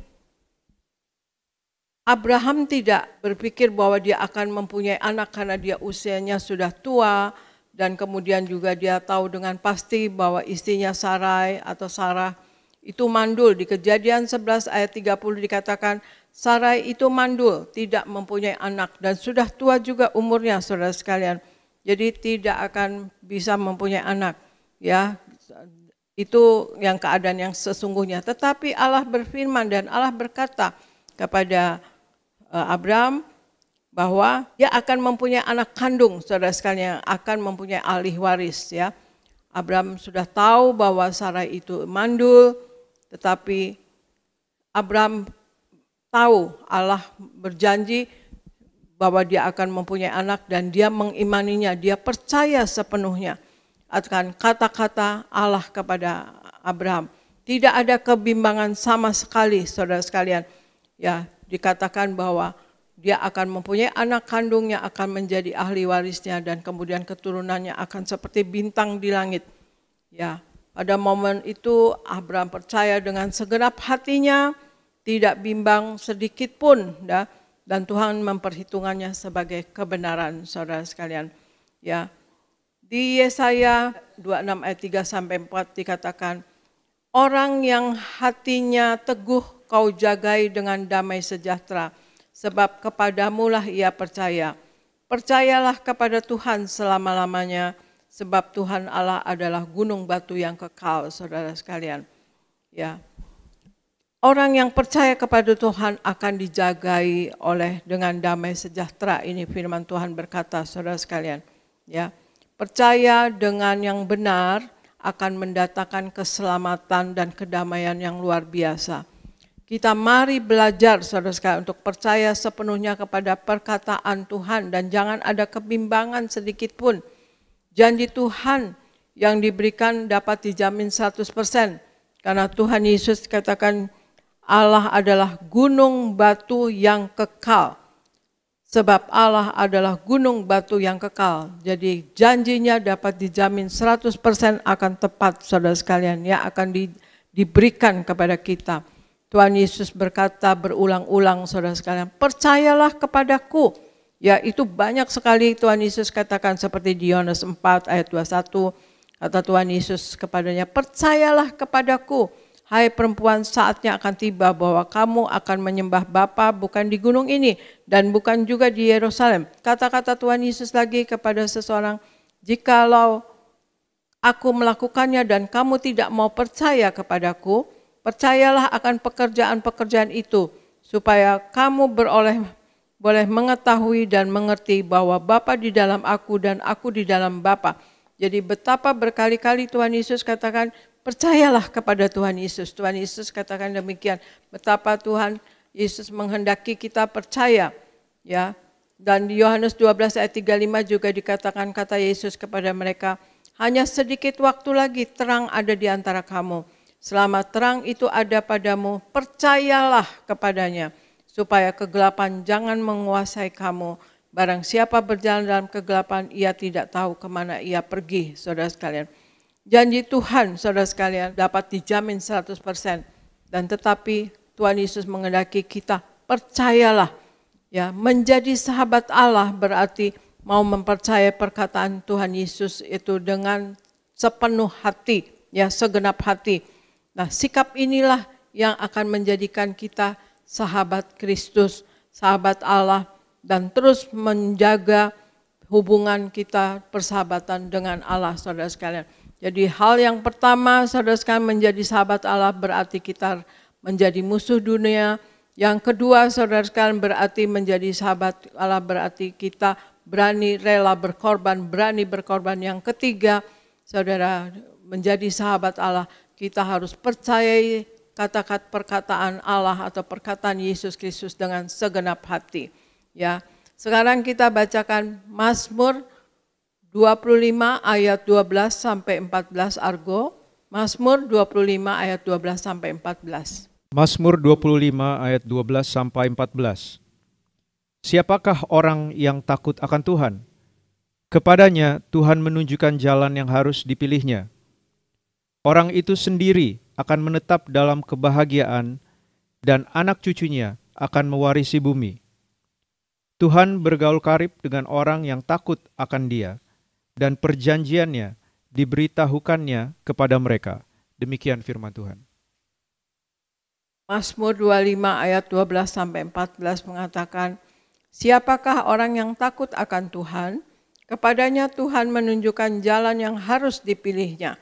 Abraham tidak berpikir bahwa dia akan mempunyai anak karena dia usianya sudah tua, dan kemudian juga dia tahu dengan pasti bahwa istrinya Sarai atau Sarah itu mandul. Di Kejadian 11 ayat 30 dikatakan Sarai itu mandul, tidak mempunyai anak dan sudah tua juga umurnya, saudara sekalian. Jadi tidak akan bisa mempunyai anak, ya. Itu yang keadaan yang sesungguhnya. Tetapi Allah berfirman dan Allah berkata kepada Abram bahwa dia akan mempunyai anak kandung, saudara sekalian, yang akan mempunyai ahli waris, ya. Abram sudah tahu bahwa Sarai itu mandul, tetapi Abram tahu Allah berjanji bahwa dia akan mempunyai anak dan dia mengimaninya, dia percaya sepenuhnya akan kata-kata Allah kepada Abraham. Tidak ada kebimbangan sama sekali, saudara sekalian. Ya, dikatakan bahwa dia akan mempunyai anak kandung yang akan menjadi ahli warisnya dan kemudian keturunannya akan seperti bintang di langit. Ya, pada momen itu Abraham percaya dengan segenap hatinya, tidak bimbang sedikit pun, ya. Dan Tuhan memperhitungannya sebagai kebenaran, saudara sekalian. Ya, di Yesaya 26 ayat 3-4 dikatakan, orang yang hatinya teguh kau jagai dengan damai sejahtera, sebab kepadamulah ia percaya. Percayalah kepada Tuhan selama-lamanya, sebab Tuhan Allah adalah gunung batu yang kekal, saudara sekalian. Ya. Orang yang percaya kepada Tuhan akan dijagai oleh dengan damai sejahtera. Ini firman Tuhan berkata, saudara sekalian. Ya, percaya dengan yang benar akan mendatangkan keselamatan dan kedamaian yang luar biasa. Kita mari belajar, saudara sekalian, untuk percaya sepenuhnya kepada perkataan Tuhan dan jangan ada kebimbangan sedikit pun. Janji Tuhan yang diberikan dapat dijamin 100%. Karena Tuhan Yesus katakan, Allah adalah gunung batu yang kekal. Sebab Allah adalah gunung batu yang kekal. Jadi janjinya dapat dijamin 100% akan tepat, saudara sekalian. Ya, akan diberikan kepada kita. Tuhan Yesus berkata berulang-ulang, saudara sekalian, percayalah kepadaku. Ya, itu banyak sekali Tuhan Yesus katakan seperti di Yohanes 4 ayat 21. Kata Tuhan Yesus kepadanya, percayalah kepadaku. Hai perempuan, saatnya akan tiba bahwa kamu akan menyembah Bapa bukan di gunung ini dan bukan juga di Yerusalem. Kata-kata Tuhan Yesus lagi kepada seseorang, jikalau aku melakukannya dan kamu tidak mau percaya kepadaku, percayalah akan pekerjaan-pekerjaan itu, supaya kamu boleh mengetahui dan mengerti bahwa Bapa di dalam aku dan aku di dalam Bapa. Jadi betapa berkali-kali Tuhan Yesus katakan, percayalah kepada Tuhan Yesus. Tuhan Yesus katakan demikian. Betapa Tuhan Yesus menghendaki kita percaya. Ya. Dan di Yohanes 12 ayat 35 juga dikatakan kata Yesus kepada mereka, hanya sedikit waktu lagi terang ada di antara kamu. Selama terang itu ada padamu, percayalah kepadanya. Supaya kegelapan jangan menguasai kamu. Barang siapa berjalan dalam kegelapan, ia tidak tahu kemana ia pergi, saudara sekalian. Janji Tuhan, saudara sekalian, dapat dijamin 100%. Dan tetapi Tuhan Yesus menghendaki kita, percayalah. Ya, menjadi sahabat Allah berarti mau mempercayai perkataan Tuhan Yesus itu dengan sepenuh hati, ya, segenap hati. Nah, sikap inilah yang akan menjadikan kita sahabat Kristus, sahabat Allah, dan terus menjaga hubungan kita persahabatan dengan Allah, saudara sekalian. Jadi hal yang pertama, saudara sekalian, menjadi sahabat Allah berarti kita menjadi musuh dunia. Yang kedua, saudara sekalian, berarti menjadi sahabat Allah berarti kita berani rela berkorban, berani berkorban. Yang ketiga, saudara, menjadi sahabat Allah, kita harus percayai kata-kata perkataan Allah atau perkataan Yesus Kristus dengan segenap hati. Ya, sekarang kita bacakan Mazmur 25 ayat 12 sampai 14 Argo. Mazmur 25 ayat 12 sampai 14. Mazmur 25 ayat 12 sampai 14. Siapakah orang yang takut akan Tuhan? Kepadanya Tuhan menunjukkan jalan yang harus dipilihnya. Orang itu sendiri akan menetap dalam kebahagiaan dan anak cucunya akan mewarisi bumi. Tuhan bergaul karib dengan orang yang takut akan Dia, dan perjanjiannya diberitahukannya kepada mereka. Demikian firman Tuhan. Mazmur 25 ayat 12 sampai 14 mengatakan, siapakah orang yang takut akan Tuhan? Kepadanya Tuhan menunjukkan jalan yang harus dipilihnya.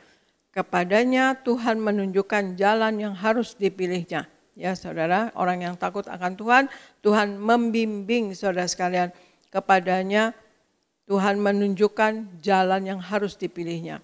Kepadanya Tuhan menunjukkan jalan yang harus dipilihnya. Ya saudara, orang yang takut akan Tuhan, Tuhan membimbing saudara sekalian. Kepadanya Tuhan menunjukkan jalan yang harus dipilihnya.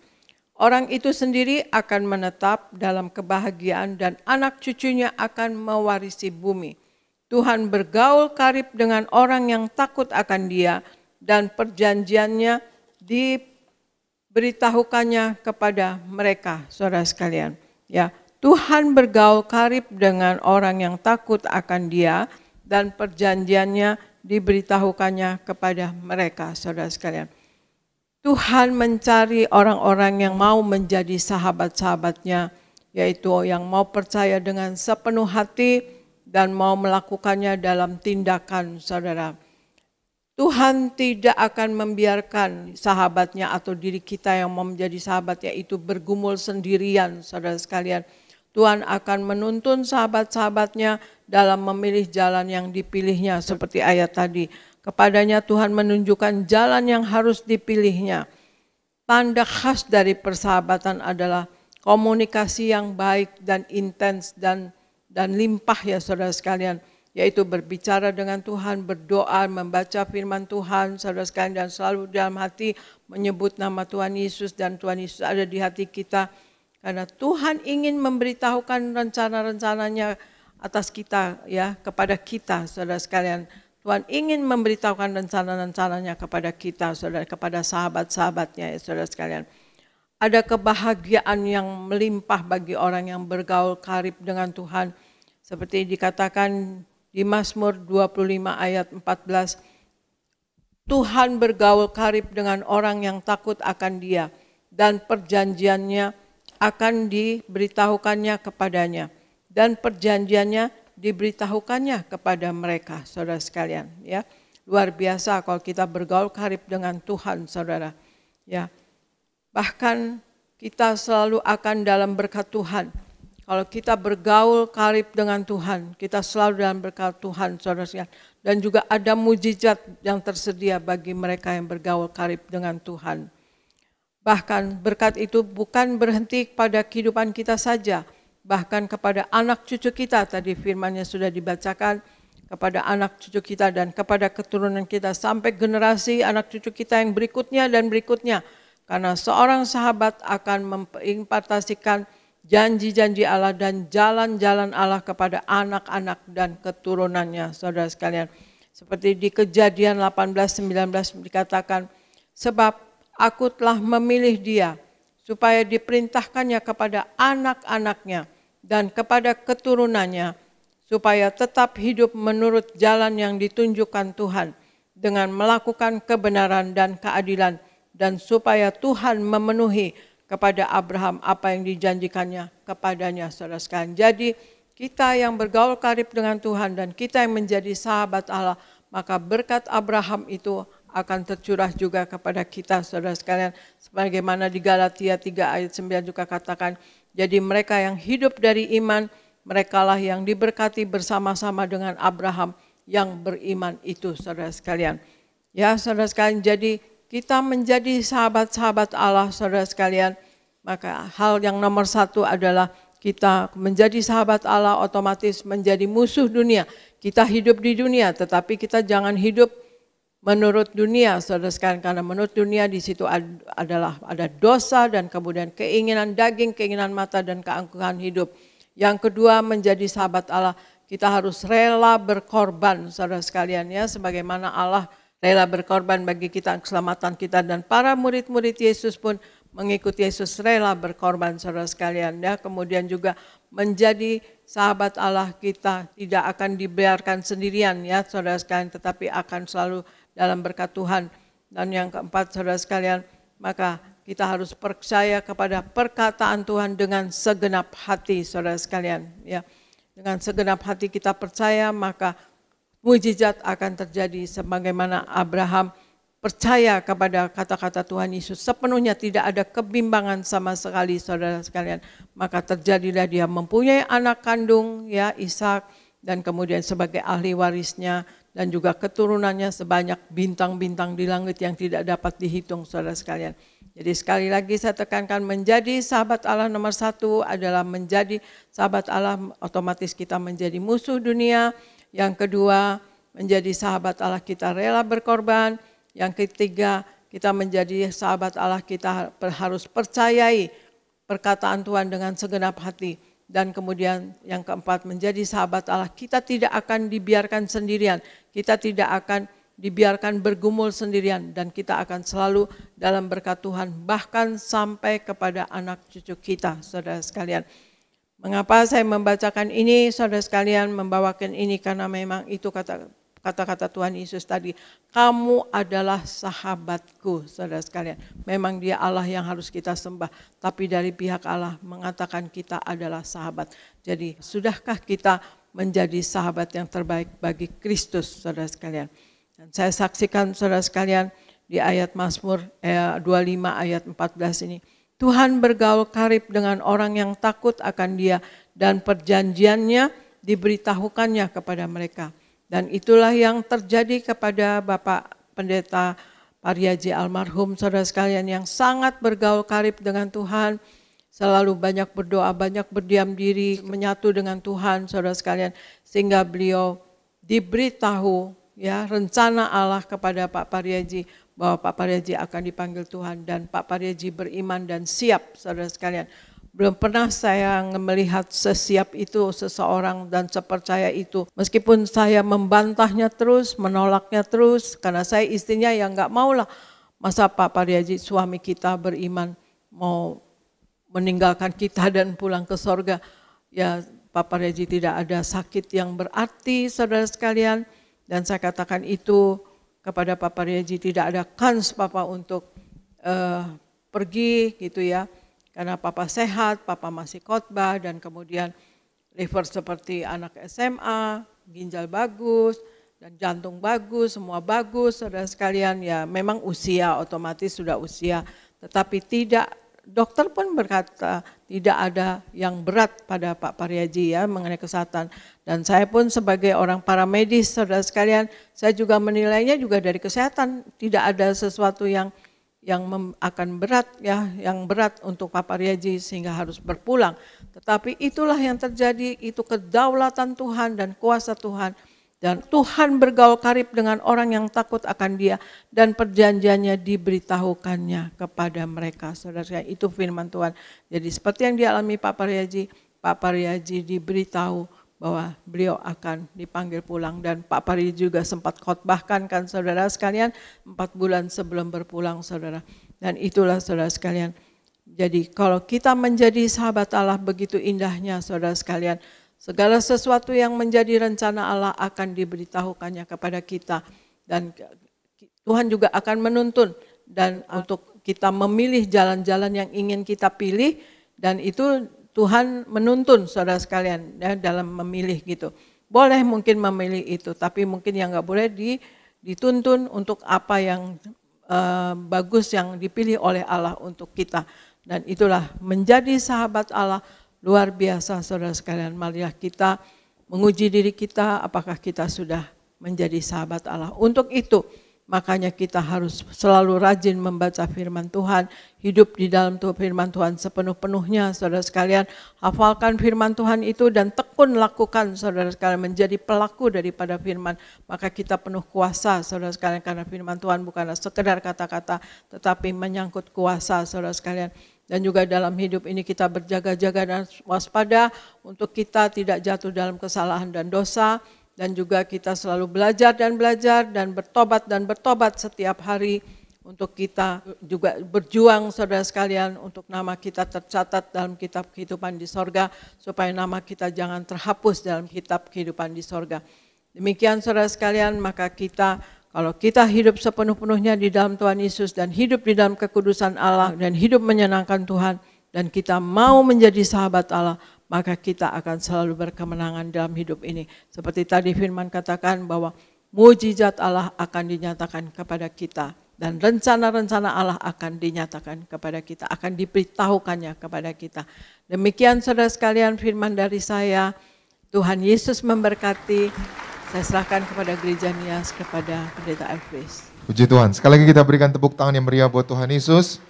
Orang itu sendiri akan menetap dalam kebahagiaan dan anak cucunya akan mewarisi bumi. Tuhan bergaul karib dengan orang yang takut akan Dia dan perjanjiannya diberitahukannya kepada mereka, saudara sekalian. Ya, Tuhan bergaul karib dengan orang yang takut akan Dia dan perjanjiannya diberitahukannya kepada mereka, saudara sekalian. Tuhan mencari orang-orang yang mau menjadi sahabat-sahabatnya, yaitu yang mau percaya dengan sepenuh hati dan mau melakukannya dalam tindakan, saudara. Tuhan tidak akan membiarkan sahabatnya atau diri kita yang mau menjadi sahabatnya itu bergumul sendirian, saudara sekalian. Tuhan akan menuntun sahabat-sahabatnya dalam memilih jalan yang dipilihnya seperti ayat tadi. Kepadanya Tuhan menunjukkan jalan yang harus dipilihnya. Tanda khas dari persahabatan adalah komunikasi yang baik dan intens dan limpah ya saudara sekalian. Yaitu berbicara dengan Tuhan, berdoa, membaca firman Tuhan saudara sekalian dan selalu dalam hati menyebut nama Tuhan Yesus dan Tuhan Yesus ada di hati kita. Karena Tuhan ingin memberitahukan rencana-rencananya atas kita ya kepada kita saudara sekalian. Tuhan ingin memberitahukan rencana-rencananya kepada kita, saudara, kepada sahabat-sahabatnya, ya, saudara sekalian. Ada kebahagiaan yang melimpah bagi orang yang bergaul karib dengan Tuhan. Seperti dikatakan di Mazmur 25 ayat 14, Tuhan bergaul karib dengan orang yang takut akan Dia, dan perjanjiannya akan diberitahukannya kepadanya, dan perjanjiannya diberitahukannya kepada mereka, saudara sekalian. Ya, luar biasa kalau kita bergaul karib dengan Tuhan, saudara. Ya, bahkan kita selalu akan dalam berkat Tuhan. Kalau kita bergaul karib dengan Tuhan, kita selalu dalam berkat Tuhan, saudara sekalian. Dan juga ada mujizat yang tersedia bagi mereka yang bergaul karib dengan Tuhan. Bahkan berkat itu bukan berhenti pada kehidupan kita saja, bahkan kepada anak cucu kita, tadi firman-Nya sudah dibacakan, kepada anak cucu kita dan kepada keturunan kita sampai generasi anak cucu kita yang berikutnya dan berikutnya. Karena seorang sahabat akan mengimpartasikan janji-janji Allah dan jalan-jalan Allah kepada anak-anak dan keturunannya, saudara sekalian. Seperti di Kejadian 18:19 dikatakan, sebab aku telah memilih dia supaya diperintahkannya kepada anak-anaknya dan kepada keturunannya, supaya tetap hidup menurut jalan yang ditunjukkan Tuhan dengan melakukan kebenaran dan keadilan, dan supaya Tuhan memenuhi kepada Abraham apa yang dijanjikannya kepadanya, saudara sekalian. Jadi kita yang bergaul karib dengan Tuhan dan kita yang menjadi sahabat Allah, maka berkat Abraham itu akan tercurah juga kepada kita, saudara sekalian. Sebagaimana di Galatia 3 ayat 9 juga katakan, Jadi mereka yang hidup dari iman, merekalah yang diberkati bersama-sama dengan Abraham yang beriman itu, saudara sekalian. Ya, saudara sekalian, jadi kita menjadi sahabat-sahabat Allah, saudara sekalian. Maka hal yang nomor satu adalah kita menjadi sahabat Allah otomatis menjadi musuh dunia. Kita hidup di dunia, tetapi kita jangan hidup menurut dunia, saudara sekalian, karena menurut dunia di situ ada dosa dan kemudian keinginan daging, keinginan mata dan keangkuhan hidup. Yang kedua, menjadi sahabat Allah, kita harus rela berkorban, saudara sekalian, ya, sebagaimana Allah rela berkorban bagi kita, keselamatan kita, dan para murid-murid Yesus pun mengikuti Yesus, rela berkorban, saudara sekalian, ya. Kemudian juga menjadi sahabat Allah, kita tidak akan dibiarkan sendirian, ya, saudara sekalian, tetapi akan selalu dalam berkat Tuhan. Dan yang keempat, saudara sekalian, maka kita harus percaya kepada perkataan Tuhan dengan segenap hati, saudara sekalian, ya. Dengan segenap hati kita percaya, maka mujizat akan terjadi sebagaimana Abraham percaya kepada kata-kata Tuhan Yesus sepenuhnya, tidak ada kebimbangan sama sekali, saudara sekalian. Maka terjadilah dia mempunyai anak kandung, ya, Ishak, dan kemudian sebagai ahli warisnya, dan juga keturunannya sebanyak bintang-bintang di langit yang tidak dapat dihitung, saudara sekalian. Jadi sekali lagi saya tekankan, menjadi sahabat Allah nomor satu adalah menjadi sahabat Allah, otomatis kita menjadi musuh dunia. Yang kedua, menjadi sahabat Allah kita rela berkorban. Yang ketiga, kita menjadi sahabat Allah, kita harus percayai perkataan Tuhan dengan segenap hati. Dan kemudian yang keempat, menjadi sahabat Allah, kita tidak akan dibiarkan sendirian, kita tidak akan dibiarkan bergumul sendirian, dan kita akan selalu dalam berkat Tuhan, bahkan sampai kepada anak cucu kita, saudara sekalian. Mengapa saya membacakan ini, saudara sekalian, membawakan ini, karena memang itu kata-kata Tuhan Yesus tadi, kamu adalah sahabatku, saudara sekalian. Memang dia Allah yang harus kita sembah, tapi dari pihak Allah mengatakan kita adalah sahabat. Jadi sudahkah kita menjadi sahabat yang terbaik bagi Kristus, saudara sekalian? Dan saya saksikan, saudara sekalian, di ayat Mazmur 25 ayat 14 ini, Tuhan bergaul karib dengan orang yang takut akan Dia, dan perjanjiannya diberitahukannya kepada mereka. Dan itulah yang terjadi kepada Bapak Pendeta Pariaji almarhum, saudara sekalian, yang sangat bergaul karib dengan Tuhan, selalu banyak berdoa, banyak berdiam diri, menyatu dengan Tuhan, saudara sekalian, sehingga beliau diberitahu, ya, rencana Allah kepada Pak Pariaji, bahwa Pak Pariaji akan dipanggil Tuhan, dan Pak Pariaji beriman dan siap, saudara sekalian. Belum pernah saya melihat sesiap itu seseorang dan sepercaya itu. Meskipun saya membantahnya terus, menolaknya terus, karena saya istrinya yang enggak maulah. Masa Pak Pariaji suami kita beriman mau meninggalkan kita dan pulang ke sorga. Ya, Pak Pariaji tidak ada sakit yang berarti, saudara sekalian. Dan saya katakan itu kepada Pak Pariaji, tidak ada kans Papa untuk pergi gitu ya. Karena Papa sehat, Papa masih khotbah, dan kemudian liver seperti anak SMA, ginjal bagus, dan jantung bagus, semua bagus, saudara sekalian. Ya memang usia, otomatis sudah usia, tetapi tidak, dokter pun berkata tidak ada yang berat pada Pak Pariaji, ya, mengenai kesehatan. Dan saya pun sebagai orang paramedis, saudara sekalian, saya juga menilainya juga dari kesehatan, tidak ada sesuatu yang akan berat, ya, yang berat untuk Pak Pariaji sehingga harus berpulang. Tetapi itulah yang terjadi, itu kedaulatan Tuhan dan kuasa Tuhan. Dan Tuhan bergaul karib dengan orang yang takut akan Dia, dan perjanjiannya diberitahukannya kepada mereka. Saudara, itu firman Tuhan. Jadi seperti yang dialami Pak Pariaji diberitahu bahwa beliau akan dipanggil pulang, dan Pak Pariaji juga sempat khotbahkan, kan saudara sekalian, 4 bulan sebelum berpulang, saudara. Dan itulah, saudara sekalian, jadi kalau kita menjadi sahabat Allah, begitu indahnya, saudara sekalian, segala sesuatu yang menjadi rencana Allah akan diberitahukannya kepada kita, dan Tuhan juga akan menuntun, dan untuk kita memilih jalan-jalan yang ingin kita pilih, dan itu Tuhan menuntun, saudara sekalian, ya, dalam memilih gitu. Boleh mungkin memilih itu, tapi mungkin yang nggak boleh dituntun untuk apa yang bagus yang dipilih oleh Allah untuk kita. Dan itulah menjadi sahabat Allah luar biasa saudara sekalian. Marilah kita menguji diri kita apakah kita sudah menjadi sahabat Allah. Untuk itu makanya kita harus selalu rajin membaca firman Tuhan, hidup di dalam firman Tuhan sepenuh-penuhnya saudara sekalian. Hafalkan firman Tuhan itu dan tekun lakukan saudara sekalian, menjadi pelaku daripada firman. Maka kita penuh kuasa saudara sekalian, karena firman Tuhan bukanlah sekedar kata-kata tetapi menyangkut kuasa saudara sekalian. Dan juga dalam hidup ini kita berjaga-jaga dan waspada untuk kita tidak jatuh dalam kesalahan dan dosa. Dan juga kita selalu belajar dan bertobat setiap hari, untuk kita juga berjuang saudara sekalian untuk nama kita tercatat dalam kitab kehidupan di sorga, supaya nama kita jangan terhapus dalam kitab kehidupan di sorga. Demikian saudara sekalian, maka kita kalau kita hidup sepenuh-penuhnya di dalam Tuhan Yesus dan hidup di dalam kekudusan Allah dan hidup menyenangkan Tuhan, dan kita mau menjadi sahabat Allah, maka kita akan selalu berkemenangan dalam hidup ini. Seperti tadi firman katakan bahwa mujizat Allah akan dinyatakan kepada kita. Dan rencana-rencana Allah akan dinyatakan kepada kita, akan diberitahukannya kepada kita. Demikian saudara sekalian firman dari saya. Tuhan Yesus memberkati. Saya serahkan kepada gereja Nias, kepada pendeta Elvis. Puji Tuhan. Sekali lagi kita berikan tepuk tangan yang meriah buat Tuhan Yesus.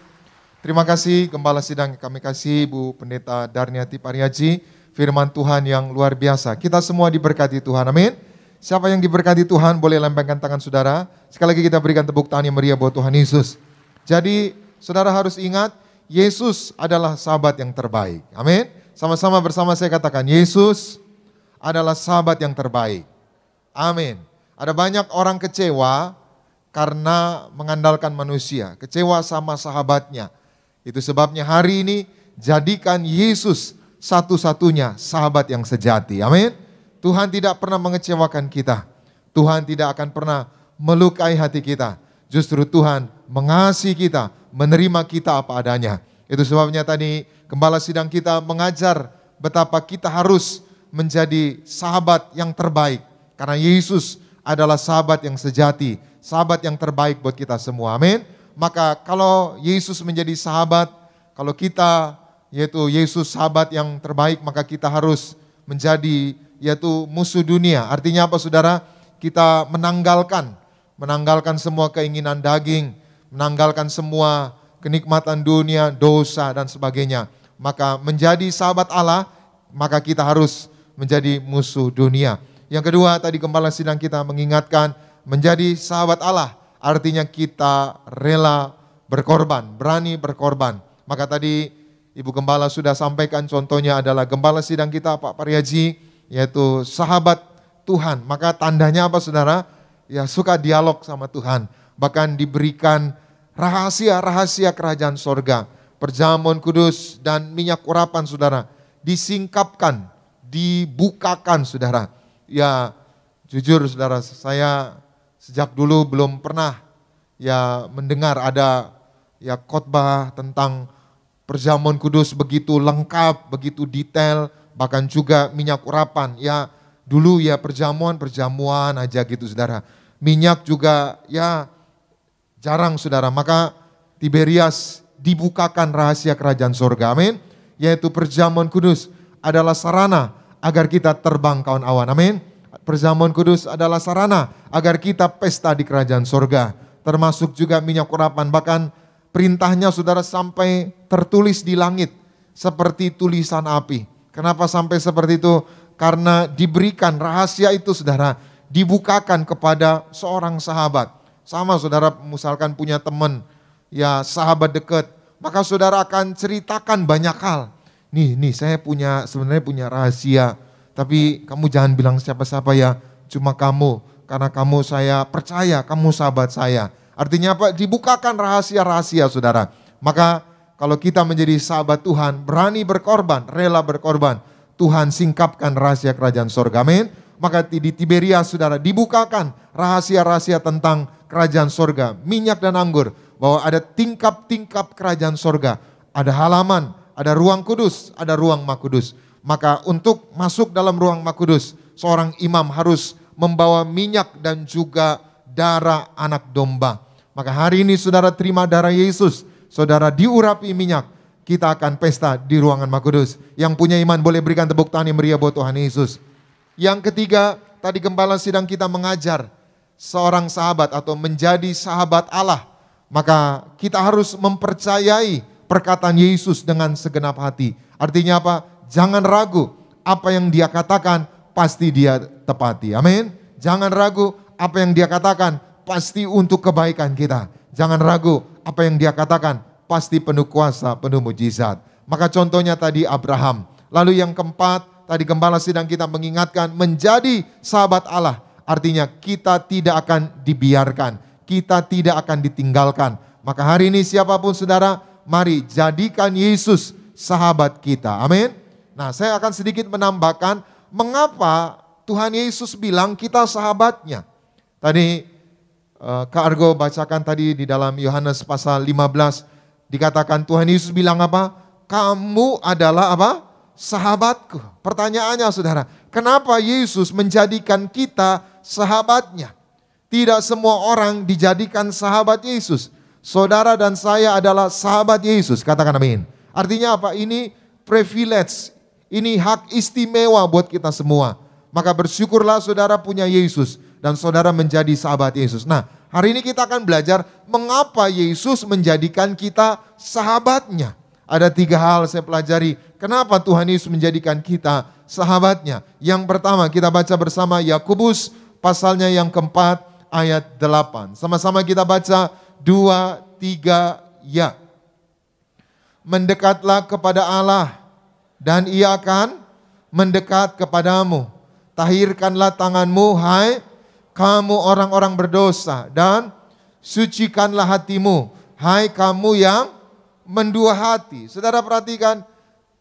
Terima kasih Gembala Sidang, kami kasih Ibu Pendeta Darniati Pariaji, firman Tuhan yang luar biasa. Kita semua diberkati Tuhan, amin. Siapa yang diberkati Tuhan boleh lambaikan tangan saudara. Sekali lagi kita berikan tepuk tangan yang meriah buat Tuhan Yesus. Jadi saudara harus ingat, Yesus adalah sahabat yang terbaik, amin. Sama-sama bersama saya katakan, Yesus adalah sahabat yang terbaik, amin. Ada banyak orang kecewa karena mengandalkan manusia, kecewa sama sahabatnya. Itu sebabnya hari ini jadikan Yesus satu-satunya sahabat yang sejati. Amin. Tuhan tidak pernah mengecewakan kita. Tuhan tidak akan pernah melukai hati kita. Justru Tuhan mengasihi kita, menerima kita apa adanya. Itu sebabnya tadi Gembala Sidang kita mengajar betapa kita harus menjadi sahabat yang terbaik. Karena Yesus adalah sahabat yang sejati, sahabat yang terbaik buat kita semua. Amin. Maka kalau Yesus menjadi sahabat, kalau kita yaitu Yesus sahabat yang terbaik, maka kita harus menjadi yaitu musuh dunia. Artinya apa saudara? Kita menanggalkan semua keinginan daging, menanggalkan semua kenikmatan dunia, dosa dan sebagainya. Maka menjadi sahabat Allah, maka kita harus menjadi musuh dunia. Yang kedua tadi Gembala Sidang kita mengingatkan, menjadi sahabat Allah artinya kita rela berkorban, berani berkorban. Maka tadi Ibu Gembala sudah sampaikan, contohnya adalah Gembala Sidang kita Pak Pariaji, yaitu sahabat Tuhan. Maka tandanya apa saudara? Ya suka dialog sama Tuhan. Bahkan diberikan rahasia-rahasia kerajaan sorga. Perjamuan kudus dan minyak urapan saudara. Disingkapkan, dibukakan saudara. Ya jujur saudara, saya sejak dulu belum pernah ya mendengar ada ya khotbah tentang perjamuan kudus begitu lengkap, begitu detail, bahkan juga minyak urapan. Ya dulu ya perjamuan aja gitu saudara. Minyak juga ya jarang saudara. Maka Tiberias dibukakan rahasia kerajaan sorga, amin. Yaitu perjamuan kudus adalah sarana agar kita terbang kawan awan, amin. Perjamuan kudus adalah sarana agar kita pesta di kerajaan sorga. Termasuk juga minyak urapan. Bahkan perintahnya saudara sampai tertulis di langit. Seperti tulisan api. Kenapa sampai seperti itu? Karena diberikan rahasia itu saudara. Dibukakan kepada seorang sahabat. Sama saudara misalkan punya teman. Ya sahabat dekat. Maka saudara akan ceritakan banyak hal. Nih saya sebenarnya punya rahasia. Tapi kamu jangan bilang siapa-siapa ya, cuma kamu. Karena kamu saya percaya, kamu sahabat saya. Artinya apa? Dibukakan rahasia-rahasia saudara. Maka kalau kita menjadi sahabat Tuhan, berani berkorban, rela berkorban. Tuhan singkapkan rahasia kerajaan sorga, amin. Maka di Tiberias saudara dibukakan rahasia-rahasia tentang kerajaan sorga. Minyak dan anggur, bahwa ada tingkap-tingkap kerajaan sorga. Ada halaman, ada ruang kudus, ada ruang Maha Kudus. Maka untuk masuk dalam ruang Maha Kudus, seorang imam harus membawa minyak dan juga darah anak domba. Maka hari ini saudara terima darah Yesus, saudara diurapi minyak, kita akan pesta di ruangan Maha Kudus. Yang punya iman boleh berikan tepuk tangan yang meriah buat Tuhan Yesus. Yang ketiga, tadi gembala sidang kita mengajar seorang sahabat atau menjadi sahabat Allah. Maka kita harus mempercayai perkataan Yesus dengan segenap hati. Artinya apa? Jangan ragu, apa yang dia katakan pasti dia tepati. Amin. Jangan ragu, apa yang dia katakan pasti untuk kebaikan kita. Jangan ragu, apa yang dia katakan pasti penuh kuasa, penuh mujizat. Maka contohnya tadi Abraham. Lalu yang keempat, tadi gembala sidang kita mengingatkan menjadi sahabat Allah. Artinya kita tidak akan dibiarkan, kita tidak akan ditinggalkan. Maka hari ini siapapun saudara, mari jadikan Yesus sahabat kita. Amin. Nah, saya akan sedikit menambahkan mengapa Tuhan Yesus bilang kita sahabatnya. Tadi Kak Argo bacakan tadi di dalam Yohanes pasal 15. Dikatakan Tuhan Yesus bilang apa? Kamu adalah apa? Sahabatku. Pertanyaannya saudara, kenapa Yesus menjadikan kita sahabatnya? Tidak semua orang dijadikan sahabat Yesus. Saudara dan saya adalah sahabat Yesus. Katakan amin. Artinya apa? Ini privilege. Ini hak istimewa buat kita semua. Maka bersyukurlah saudara punya Yesus dan saudara menjadi sahabat Yesus. Nah, hari ini kita akan belajar mengapa Yesus menjadikan kita sahabatnya. Ada 3 hal saya pelajari. Kenapa Tuhan Yesus menjadikan kita sahabatnya? Yang pertama kita baca bersama Yakobus pasalnya yang keempat ayat 8. Sama-sama kita baca 2, 3, ya. Mendekatlah kepada Allah dan Ia akan mendekat kepadamu. Tahirkanlah tanganmu, hai kamu orang-orang berdosa, dan sucikanlah hatimu, hai kamu yang mendua hati. Saudara perhatikan,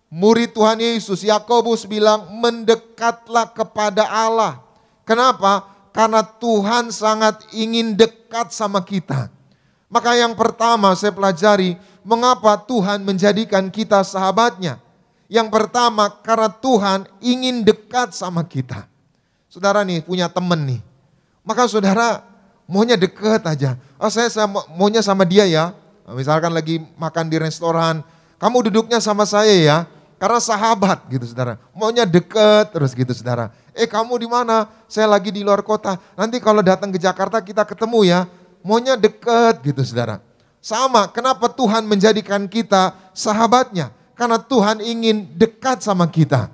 murid Tuhan Yesus, Yakobus bilang mendekatlah kepada Allah. Kenapa? Karena Tuhan sangat ingin dekat sama kita. Maka yang pertama saya pelajari, mengapa Tuhan menjadikan kita sahabatnya. Yang pertama, karena Tuhan ingin dekat sama kita. Saudara nih punya temen nih, maka saudara maunya deket aja. Oh saya maunya sama dia ya. Misalkan lagi makan di restoran, kamu duduknya sama saya ya, karena sahabat gitu saudara. Maunya deket terus gitu saudara. Kamu di mana? Saya lagi di luar kota. Nanti kalau datang ke Jakarta kita ketemu ya. Maunya deket gitu saudara. Sama, kenapa Tuhan menjadikan kita sahabatnya? Karena Tuhan ingin dekat sama kita.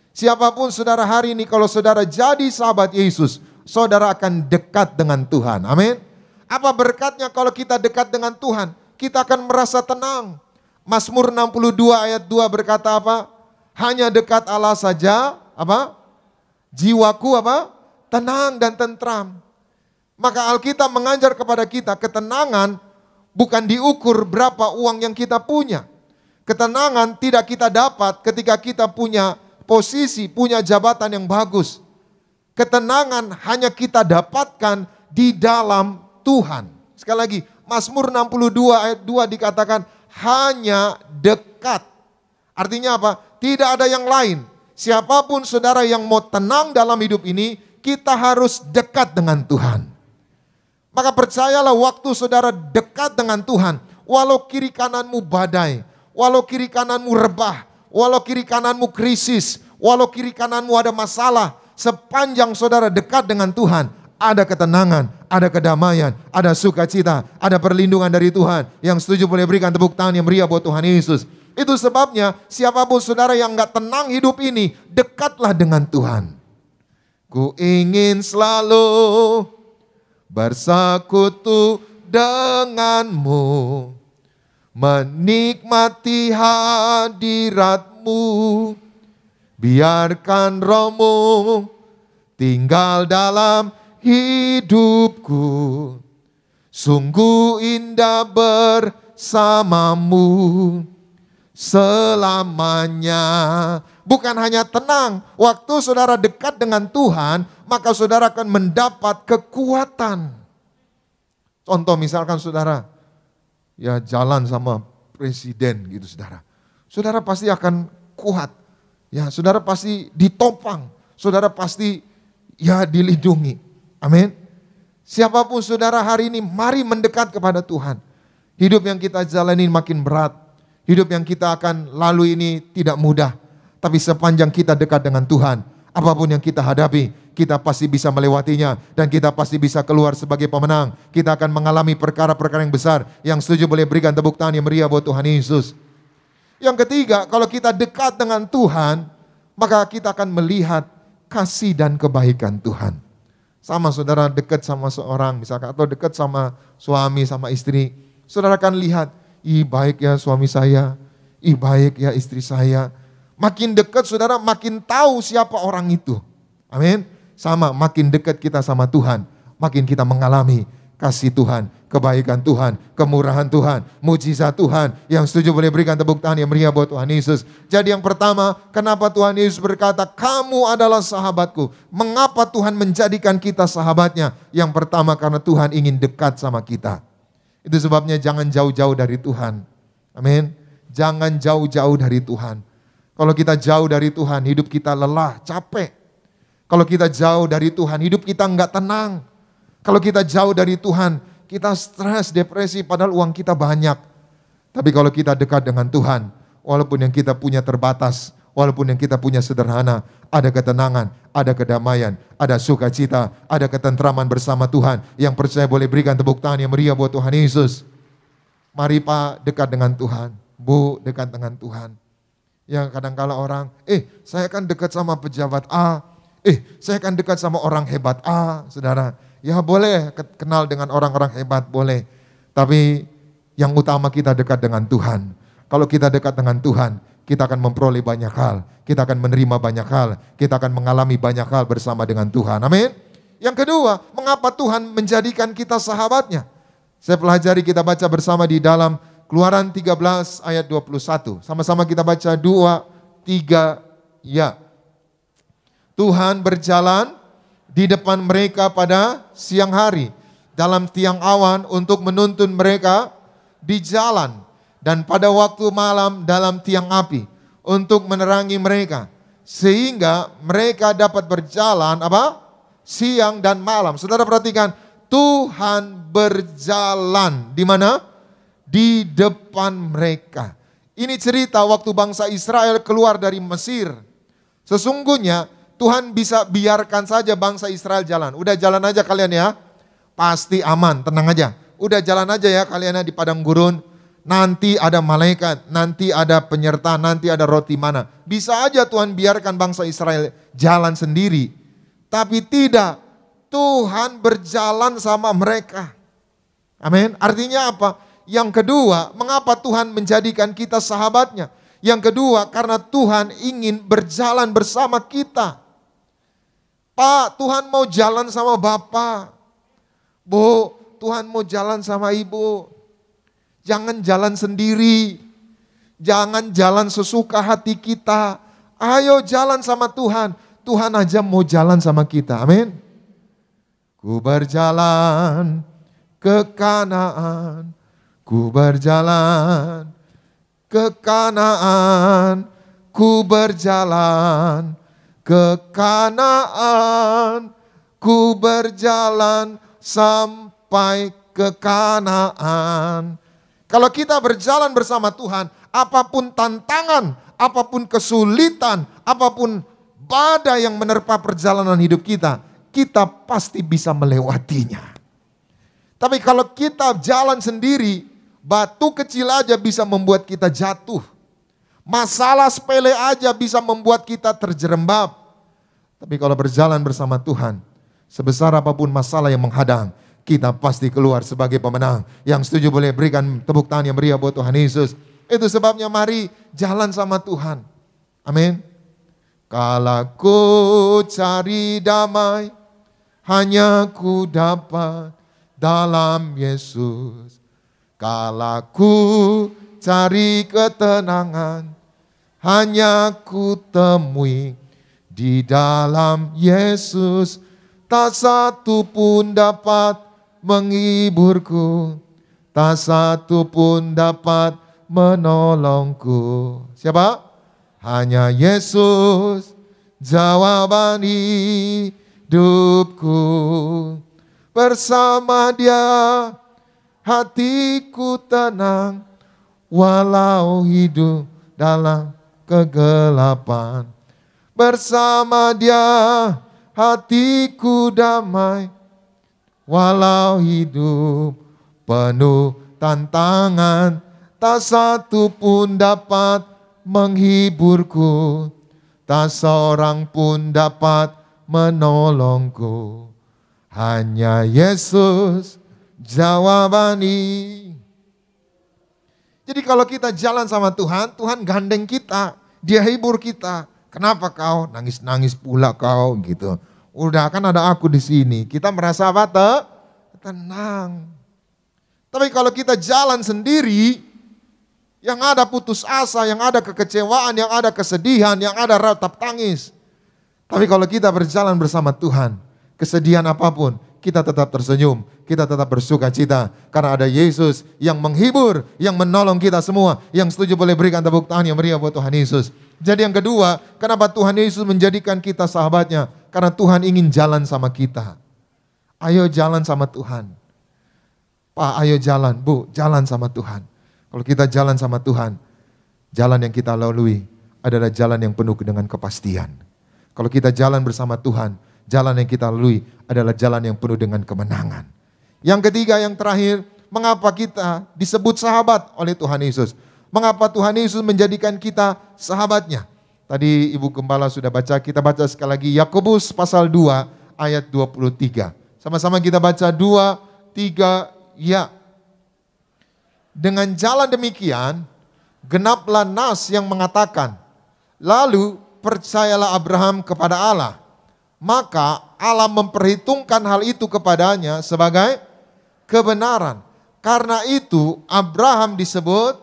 Siapapun saudara hari ini, kalau saudara jadi sahabat Yesus, saudara akan dekat dengan Tuhan. Amin. Apa berkatnya kalau kita dekat dengan Tuhan? Kita akan merasa tenang. Mazmur 62 ayat 2 berkata apa? Hanya dekat Allah saja, apa? Jiwaku apa? Tenang dan tentram. Maka Alkitab mengajar kepada kita, ketenangan bukan diukur berapa uang yang kita punya. Ketenangan tidak kita dapat ketika kita punya posisi, punya jabatan yang bagus. Ketenangan hanya kita dapatkan di dalam Tuhan. Sekali lagi, Mazmur 62 ayat 2 dikatakan hanya dekat. Artinya apa? Tidak ada yang lain. Siapapun saudara yang mau tenang dalam hidup ini, kita harus dekat dengan Tuhan. Maka percayalah waktu saudara dekat dengan Tuhan, walau kiri kananmu badai, walau kiri kananmu rebah, walau kiri kananmu krisis, walau kiri kananmu ada masalah, sepanjang saudara dekat dengan Tuhan, ada ketenangan, ada kedamaian, ada sukacita, ada perlindungan dari Tuhan. Yang setuju boleh berikan tepuk tangan yang meriah buat Tuhan Yesus. Itu sebabnya siapapun saudara yang gak tenang hidup ini, dekatlah dengan Tuhan. Ku ingin selalu bersekutu denganmu, menikmati hadiratmu, biarkan rohmu tinggal dalam hidupku, sungguh indah bersamamu selamanya. Bukan hanya tenang, waktu saudara dekat dengan Tuhan, maka saudara akan mendapat kekuatan. Contoh misalkan saudara, ya jalan sama presiden gitu saudara. Saudara pasti akan kuat. Ya saudara pasti ditopang. Saudara pasti ya dilindungi. Amin. Siapapun saudara hari ini, mari mendekat kepada Tuhan. Hidup yang kita jalani makin berat. Hidup yang kita akan lalui ini tidak mudah. Tapi sepanjang kita dekat dengan Tuhan, apapun yang kita hadapi, kita pasti bisa melewatinya. Dan kita pasti bisa keluar sebagai pemenang. Kita akan mengalami perkara-perkara yang besar. Yang setuju boleh berikan tepuk tangan yang meriah buat Tuhan Yesus. Yang ketiga, kalau kita dekat dengan Tuhan, maka kita akan melihat kasih dan kebaikan Tuhan. Sama saudara dekat sama seorang misalkan, atau dekat sama suami, sama istri. Saudara akan lihat, ih baik ya suami saya, ih baik ya istri saya. Makin dekat saudara makin tahu siapa orang itu. Amin. Sama makin dekat kita sama Tuhan, makin kita mengalami kasih Tuhan, kebaikan Tuhan, kemurahan Tuhan, mujizat Tuhan. Yang setuju boleh berikan tepuk tangan yang meriah buat Tuhan Yesus. Jadi yang pertama, kenapa Tuhan Yesus berkata, kamu adalah sahabatku. Mengapa Tuhan menjadikan kita sahabatnya? Yang pertama karena Tuhan ingin dekat sama kita. Itu sebabnya jangan jauh-jauh dari Tuhan. Amin. Jangan jauh-jauh dari Tuhan. Kalau kita jauh dari Tuhan, hidup kita lelah, capek. Kalau kita jauh dari Tuhan, hidup kita enggak tenang. Kalau kita jauh dari Tuhan, kita stres, depresi, padahal uang kita banyak. Tapi kalau kita dekat dengan Tuhan, walaupun yang kita punya terbatas, walaupun yang kita punya sederhana, ada ketenangan, ada kedamaian, ada sukacita, ada ketentraman bersama Tuhan. Yang percaya boleh berikan tepuk tangan yang meriah buat Tuhan Yesus. Mari Pak dekat dengan Tuhan, Bu dekat dengan Tuhan. Yang kadang-kala orang, saya kan dekat sama pejabat A, saya kan dekat sama orang hebat A, saudara. Ya boleh kenal dengan orang-orang hebat, boleh. Tapi yang utama kita dekat dengan Tuhan. Kalau kita dekat dengan Tuhan, kita akan memperoleh banyak hal. Kita akan menerima banyak hal. Kita akan mengalami banyak hal bersama dengan Tuhan. Amin. Yang kedua, mengapa Tuhan menjadikan kita sahabatnya? Saya pelajari, kita baca bersama di dalam Keluaran 13 ayat 21. Sama-sama kita baca 2, 3, ya. Tuhan berjalan di depan mereka pada siang hari dalam tiang awan untuk menuntun mereka di jalan, dan pada waktu malam dalam tiang api untuk menerangi mereka, sehingga mereka dapat berjalan siang dan malam. Saudara perhatikan, Tuhan berjalan di mana? Di depan mereka. Ini cerita waktu bangsa Israel keluar dari Mesir. Sesungguhnya Tuhan bisa biarkan saja bangsa Israel jalan. Udah jalan aja kalian ya. Pasti aman, tenang aja. Udah jalan aja ya kalian di padang gurun. Nanti ada malaikat, nanti ada penyerta, nanti ada roti mana. Bisa aja Tuhan biarkan bangsa Israel jalan sendiri. Tapi tidak. Tuhan berjalan sama mereka. Amin. Artinya apa? Yang kedua, mengapa Tuhan menjadikan kita sahabatnya? Yang kedua, karena Tuhan ingin berjalan bersama kita. Pak, Tuhan mau jalan sama Bapak. Bu, Tuhan mau jalan sama Ibu. Jangan jalan sendiri. Jangan jalan sesuka hati kita. Ayo jalan sama Tuhan. Tuhan aja mau jalan sama kita. Amin. Ku berjalan ke Kanaan. Ku berjalan ke Kanaan, ku berjalan ke Kanaan, ku berjalan sampai ke Kanaan. Kalau kita berjalan bersama Tuhan, apapun tantangan, apapun kesulitan, apapun badai yang menerpa perjalanan hidup kita, kita pasti bisa melewatinya. Tapi kalau kita jalan sendiri, batu kecil aja bisa membuat kita jatuh. Masalah sepele aja bisa membuat kita terjerembab. Tapi kalau berjalan bersama Tuhan, sebesar apapun masalah yang menghadang, kita pasti keluar sebagai pemenang. Yang setuju boleh berikan tepuk tangan yang meriah buat Tuhan Yesus. Itu sebabnya mari jalan sama Tuhan. Amin. Kala ku cari damai, hanya ku dapat dalam Yesus. Kala ku cari ketenangan, hanya ku temui di dalam Yesus. Tak satu pun dapat menghiburku, tak satu pun dapat menolongku. Siapa? Hanya Yesus, jawaban hidupku. Bersama Dia hatiku tenang, walau hidup dalam kegelapan. Bersama Dia hatiku damai, walau hidup penuh tantangan, tak satu pun dapat menghiburku, tak seorang pun dapat menolongku. Hanya Yesus jawabani. Jadi kalau kita jalan sama Tuhan, Tuhan gandeng kita, Dia hibur kita. Kenapa kau nangis-nangis pula kau gitu? Udah kan ada aku di sini. Kita merasa apa? Tenang. Tapi kalau kita jalan sendiri, yang ada putus asa, yang ada kekecewaan, yang ada kesedihan, yang ada ratap tangis. Tapi kalau kita berjalan bersama Tuhan, kesedihan apapun, kita tetap tersenyum, kita tetap bersuka cita. Karena ada Yesus yang menghibur, yang menolong kita semua. Yang setuju boleh berikan tepuk tangan yang meriah buat Tuhan Yesus. Jadi yang kedua, kenapa Tuhan Yesus menjadikan kita sahabatnya? Karena Tuhan ingin jalan sama kita. Ayo jalan sama Tuhan. Pak, ayo jalan. Bu, jalan sama Tuhan. Kalau kita jalan sama Tuhan, jalan yang kita lalui adalah jalan yang penuh dengan kepastian. Kalau kita jalan bersama Tuhan, jalan yang kita lalui adalah jalan yang penuh dengan kemenangan. Yang ketiga, yang terakhir, mengapa kita disebut sahabat oleh Tuhan Yesus? Mengapa Tuhan Yesus menjadikan kita sahabatnya? Tadi Ibu Gembala sudah baca, kita baca sekali lagi Yakobus pasal 2 ayat 23. Sama-sama kita baca 2, 3, ya. Dengan jalan demikian, genaplah nas yang mengatakan, lalu percayalah Abraham kepada Allah. Maka Allah memperhitungkan hal itu kepadanya sebagai kebenaran. Karena itu Abraham disebut,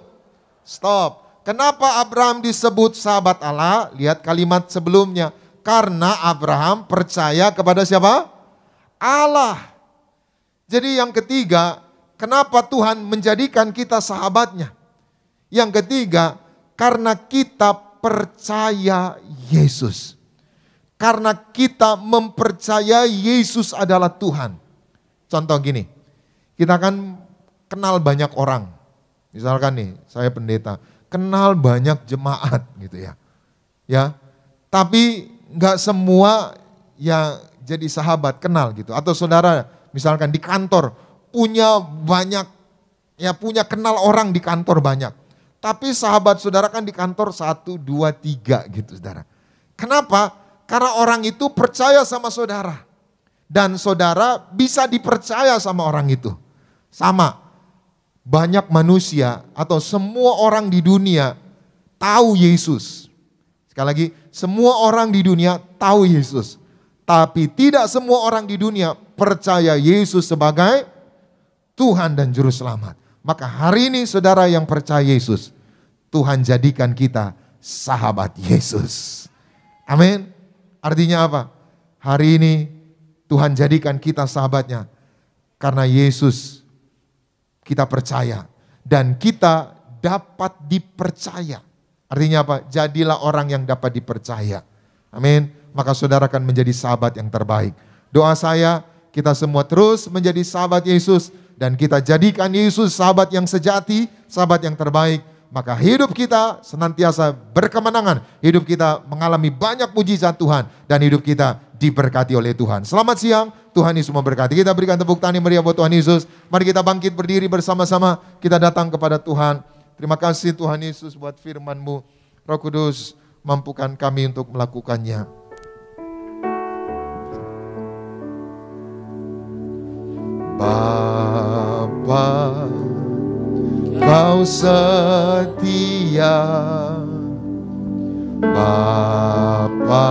Kenapa Abraham disebut sahabat Allah? Lihat kalimat sebelumnya. Karena Abraham percaya kepada siapa? Allah. Jadi yang ketiga, kenapa Tuhan menjadikan kita sahabatnya? Yang ketiga, karena kita percaya Yesus. Karena kita mempercayai Yesus adalah Tuhan. Contoh gini, kita kan kenal banyak orang. Misalkan nih, saya pendeta, kenal banyak jemaat gitu ya. Ya, tapi nggak semua yang jadi sahabat kenal gitu. Atau saudara misalkan di kantor punya banyak, ya punya kenal orang di kantor banyak. Tapi sahabat saudara kan di kantor 1, 2, 3 gitu saudara. Kenapa? Karena orang itu percaya sama saudara. Dan saudara bisa dipercaya sama orang itu. Sama. Banyak manusia atau semua orang di dunia tahu Yesus. Sekali lagi, semua orang di dunia tahu Yesus. Tapi tidak semua orang di dunia percaya Yesus sebagai Tuhan dan Juru Selamat. Maka hari ini saudara yang percaya Yesus, Tuhan jadikan kita sahabat Yesus. Amin. Artinya apa? Hari ini Tuhan jadikan kita sahabatnya. Karena Yesus kita percaya dan kita dapat dipercaya. Artinya apa? Jadilah orang yang dapat dipercaya. Amin. Maka saudara akan menjadi sahabat yang terbaik. Doa saya, kita semua terus menjadi sahabat Yesus dan kita jadikan Yesus sahabat yang sejati, sahabat yang terbaik. Maka hidup kita senantiasa berkemenangan. Hidup kita mengalami banyak mujizat Tuhan dan hidup kita diberkati oleh Tuhan. Selamat siang, Tuhan Yesus memberkati. Kita berikan tepuk tangan yang meriah buat Tuhan Yesus. Mari kita bangkit berdiri bersama-sama. Kita datang kepada Tuhan. Terima kasih Tuhan Yesus buat firman-Mu. Roh Kudus, mampukan kami untuk melakukannya. Bapa, Kau setia. Bapa,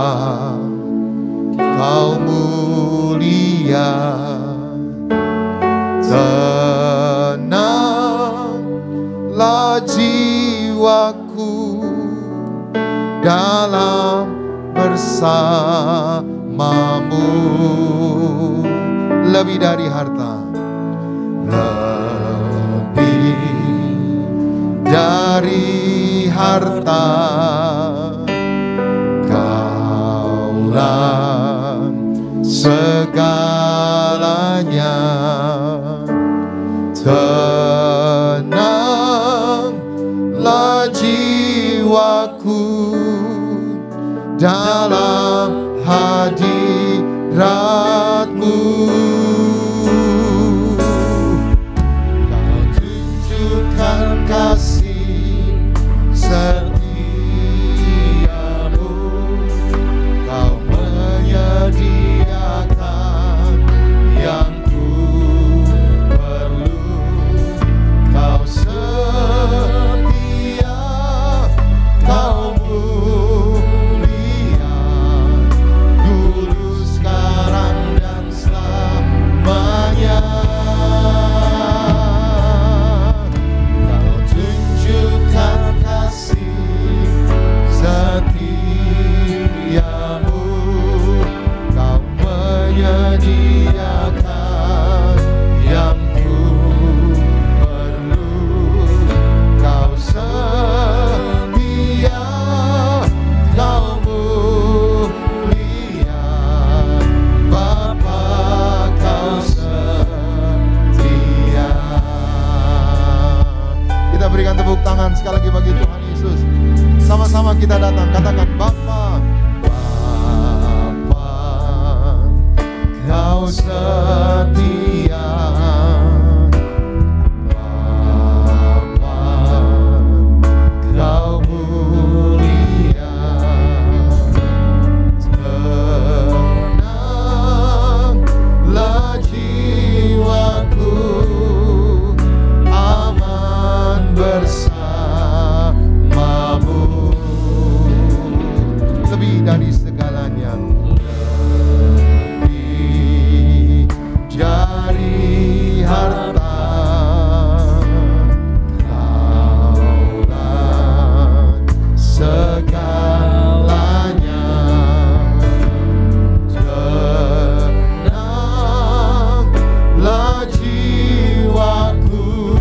Kau mulia. Tenanglah jiwaku dalam bersamamu. Lebih dari harta, lebih dari harta, Kaulah segalanya. Tenanglah dalam hadirat-Mu. Kau tunjukkan kasih setiamu, Kau menyediakan yang ku perlu. Kau setia, Kau mulia, dulu, sekarang, dan selamanya. Kau tunjukkan kasih setiamu, Kau menyediakan yang ku perlu. Kau setia, Kau mulia, Bapa, Kau setia. Kita berikan tepuk tangan sekali lagi bagi Tuhan Yesus. Sama-sama kita datang, katakan Bapa, Bapa, Kau setia. Bapa, Kau mulia, tenanglah jiwaku, aman bersamamu. Lebih dari segalanya, lebih dari harta, Kaulah segalanya. Tenanglah jiwaku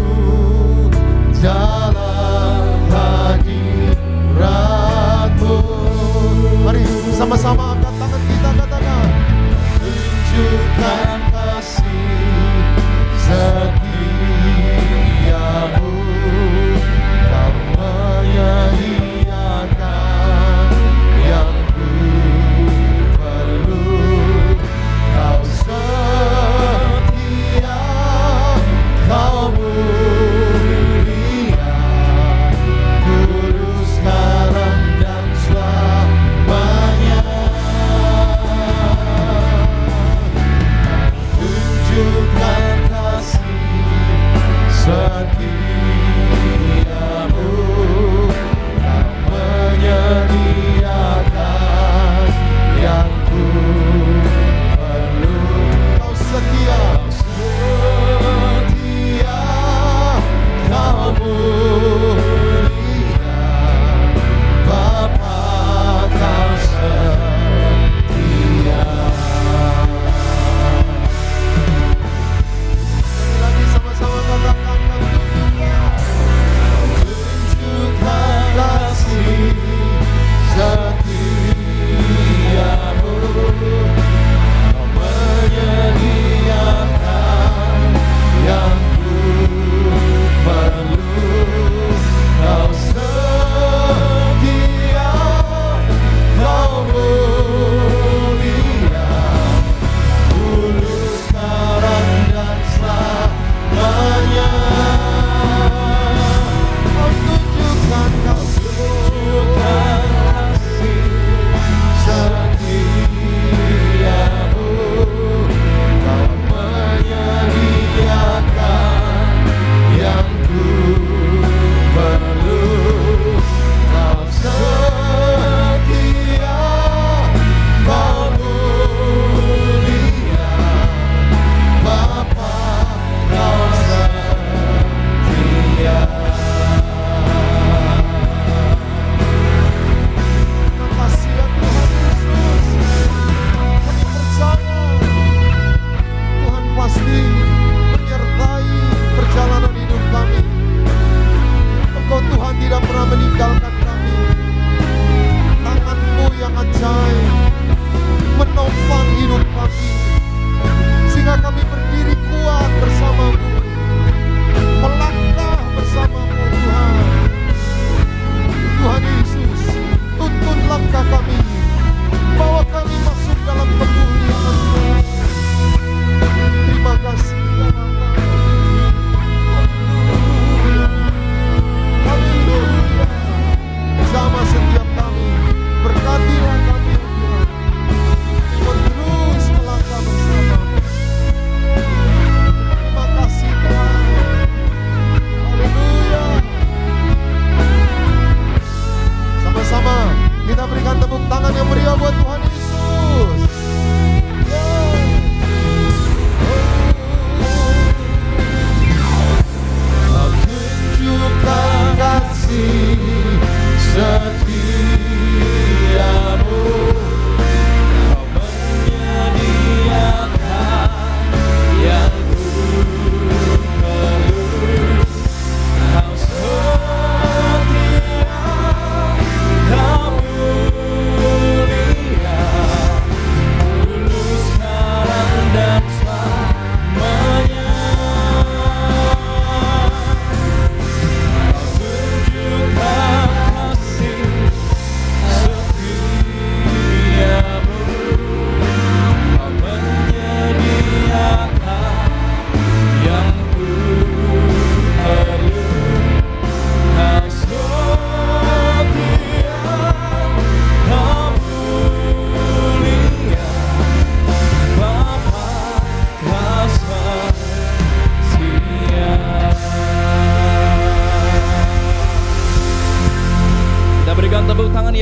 dalam hadirat-Mu. Mari sama-sama angkat tangan kita, katakan tunjukkan kasih setiamu, Kau menyediakan yang ku perlu. Kau setia, Kau mulia, dulu, sekarang, dan selamanya. Tunjukkan kasih setiamu, Kau menyediakan yang ku perlu. Kau setia, setia, Kau mulia, Bapa, Kau setia. Sekali lagi sama-sama katakan, Kau tunjukkan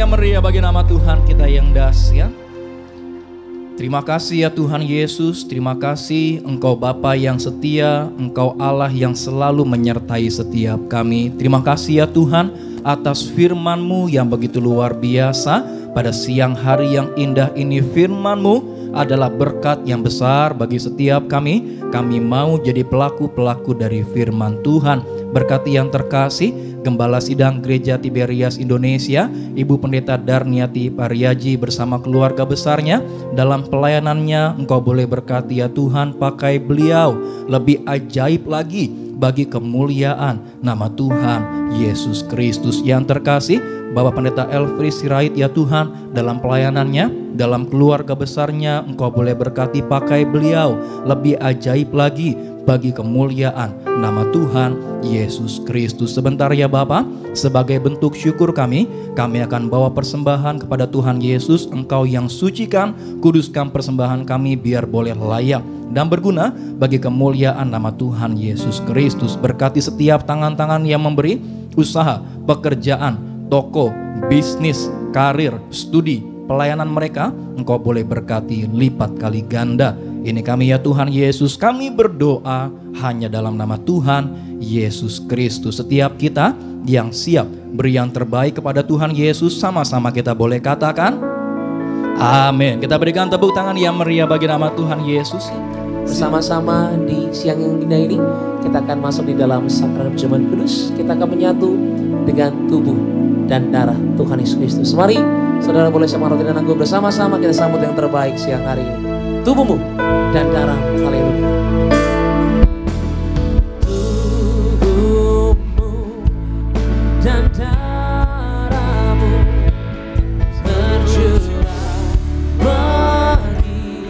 yang meriah bagi nama Tuhan kita yang dahsyat. Terima kasih ya Tuhan Yesus, terima kasih Engkau Bapa yang setia, Engkau Allah yang selalu menyertai setiap kami. Terima kasih ya Tuhan atas firman-Mu yang begitu luar biasa. Pada siang hari yang indah ini firman-Mu adalah berkat yang besar bagi setiap kami. Kami mau jadi pelaku-pelaku dari firman Tuhan. Berkati yang terkasih Gembala Sidang Gereja Tiberias Indonesia, Ibu Pendeta Darniati Pariaji bersama keluarga besarnya. Dalam pelayanannya Engkau boleh berkati ya Tuhan, pakai beliau lebih ajaib lagi bagi kemuliaan nama Tuhan Yesus Kristus. Yang terkasih Bapak Pendeta Elfri Sirait ya Tuhan, dalam pelayanannya, dalam keluarga besarnya Engkau boleh berkati, pakai beliau lebih ajaib lagi bagi kemuliaan nama Tuhan Yesus Kristus. Sebentar ya Bapa, sebagai bentuk syukur kami akan bawa persembahan kepada Tuhan Yesus. Engkau yang sucikan, kuduskan persembahan kami biar boleh layak dan berguna bagi kemuliaan nama Tuhan Yesus Kristus. Berkati setiap tangan-tangan yang memberi, usaha, pekerjaan, toko, bisnis, karir, studi, pelayanan mereka, Engkau boleh berkati lipat kali ganda. Ini kami ya Tuhan Yesus, kami berdoa hanya dalam nama Tuhan Yesus Kristus. Setiap kita yang siap beri yang terbaik kepada Tuhan Yesus, sama-sama kita boleh katakan amin. Kita berikan tepuk tangan yang meriah bagi nama Tuhan Yesus. Bersama-sama di siang yang indah ini kita akan masuk di dalam sakramen perjamuan kudus. Kita akan menyatu dengan tubuh dan darah Tuhan Yesus Kristus. Mari saudara boleh sama roti dan anggur bersama-sama kita sambut yang terbaik siang hari ini. Tubuhmu dan darahmu. Haleluya. Tubuhmu dan darahmu tercurah bagi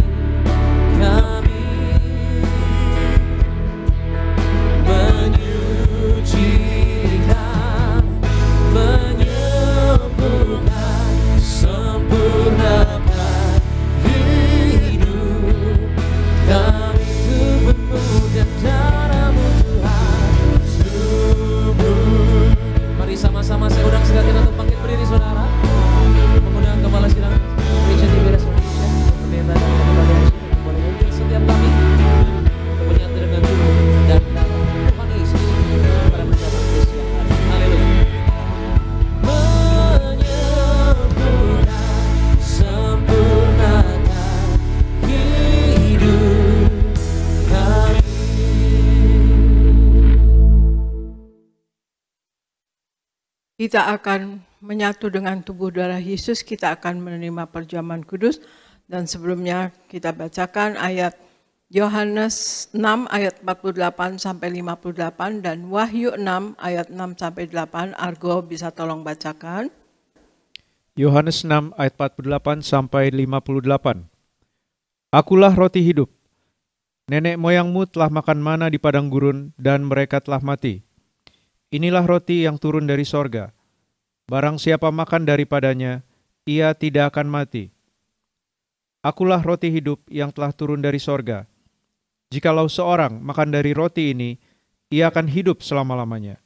kami, menyucikan, menyembuhkan, sempurnakan kami. Tubuhmu dan darahmu Tuhan, tubuh. Mari sama-sama saya undang segala kita untuk bangkit berdiri saudara. Mengundang Gembala Sidang Gereja Tiberias Indonesia, Pendeta Darniati Pariaji, boleh memimpin setiap kami untuk menyatu dengan tubuh dan darah Tuhan Yesus pada perjamuan kudus siang hari. Haleluya. Menyembuhkan, sempurnakan hidup kami. Kita akan menyatu dengan tubuh darah Yesus, kita akan menerima perjamuan kudus. Dan sebelumnya kita bacakan ayat Yohanes 6 ayat 48 sampai 58 dan Wahyu 6 ayat 6 sampai 8. Argo bisa tolong bacakan. Yohanes 6 ayat 48 sampai 58. Akulah roti hidup. Nenek moyangmu telah makan mana di padang gurun dan mereka telah mati. Inilah roti yang turun dari sorga. Barang siapa makan daripadanya, ia tidak akan mati. Akulah roti hidup yang telah turun dari sorga. Jikalau seorang makan dari roti ini, ia akan hidup selama-lamanya.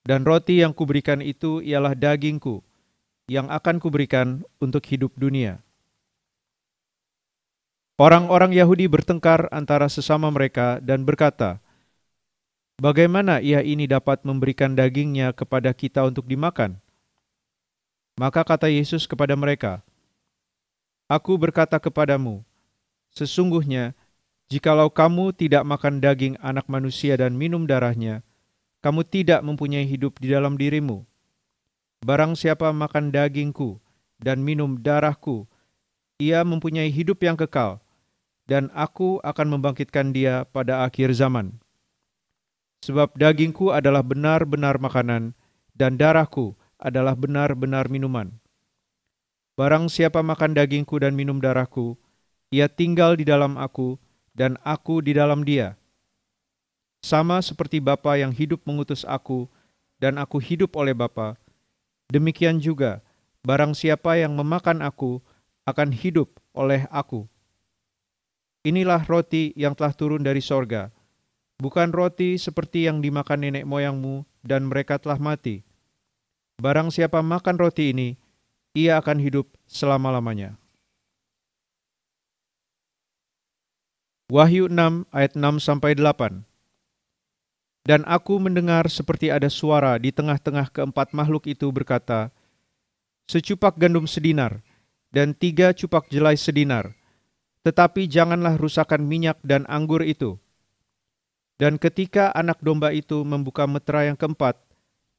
Dan roti yang kuberikan itu ialah dagingku, yang akan kuberikan untuk hidup dunia. Orang-orang Yahudi bertengkar antara sesama mereka dan berkata, bagaimana ia ini dapat memberikan dagingnya kepada kita untuk dimakan? Maka kata Yesus kepada mereka, Aku berkata kepadamu, sesungguhnya, jikalau kamu tidak makan daging anak manusia dan minum darahnya, kamu tidak mempunyai hidup di dalam dirimu. Barang siapa makan dagingku dan minum darahku, ia mempunyai hidup yang kekal, dan aku akan membangkitkan dia pada akhir zaman. Sebab dagingku adalah benar-benar makanan, dan darahku adalah benar-benar minuman. Barang siapa makan dagingku dan minum darahku, ia tinggal di dalam aku, dan aku di dalam dia. Sama seperti Bapa yang hidup mengutus aku, dan aku hidup oleh Bapa, demikian juga barang siapa yang memakan aku akan hidup oleh aku. Inilah roti yang telah turun dari sorga, bukan roti seperti yang dimakan nenek moyangmu dan mereka telah mati. Barang siapa makan roti ini, ia akan hidup selama-lamanya. Wahyu 6 ayat 6-8. Dan aku mendengar seperti ada suara di tengah-tengah keempat makhluk itu berkata, secupak gandum sedinar dan 3 cupak jelai sedinar, tetapi janganlah rusakkan minyak dan anggur itu. Dan ketika anak domba itu membuka metera yang keempat,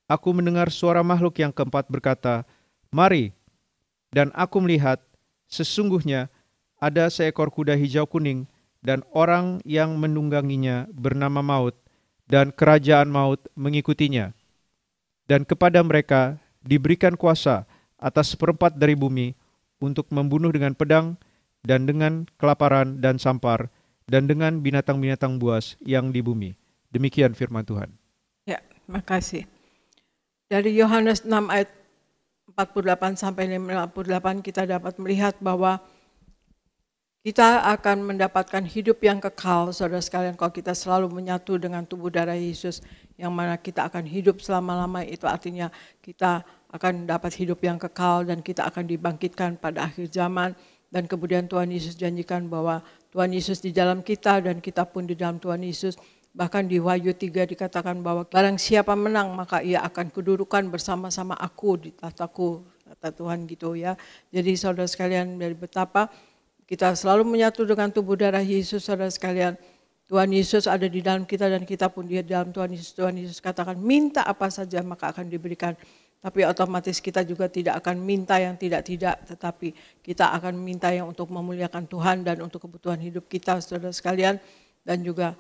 aku mendengar suara makhluk yang keempat berkata, mari. Dan aku melihat, sesungguhnya ada seekor kuda hijau kuning, dan orang yang menungganginya bernama Maut, dan kerajaan maut mengikutinya. Dan kepada mereka diberikan kuasa atas seperempat dari bumi untuk membunuh dengan pedang, dan dengan kelaparan dan sampar, dan dengan binatang-binatang buas yang di bumi. Demikian firman Tuhan. Ya, makasih. Dari Yohanes 6 ayat 48 sampai 58 kita dapat melihat bahwa kita akan mendapatkan hidup yang kekal, saudara sekalian, kalau kita selalu menyatu dengan tubuh darah Yesus, yang mana kita akan hidup selama-lama. Itu artinya kita akan dapat hidup yang kekal dan kita akan dibangkitkan pada akhir zaman. Dan kemudian Tuhan Yesus janjikan bahwa Tuhan Yesus di dalam kita dan kita pun di dalam Tuhan Yesus. Bahkan di Wahyu 3 dikatakan bahwa barang siapa menang maka ia akan kedudukan bersama-sama aku di tahtaku, kata Tuhan gitu ya. Jadi saudara sekalian, dari betapa kita selalu menyatu dengan tubuh darah Yesus, saudara sekalian. Tuhan Yesus ada di dalam kita dan kita pun di dalam Tuhan Yesus. Tuhan Yesus katakan minta apa saja maka akan diberikan. Tapi otomatis kita juga tidak akan minta yang tidak-tidak, tetapi kita akan minta yang untuk memuliakan Tuhan dan untuk kebutuhan hidup kita, saudara sekalian. Dan juga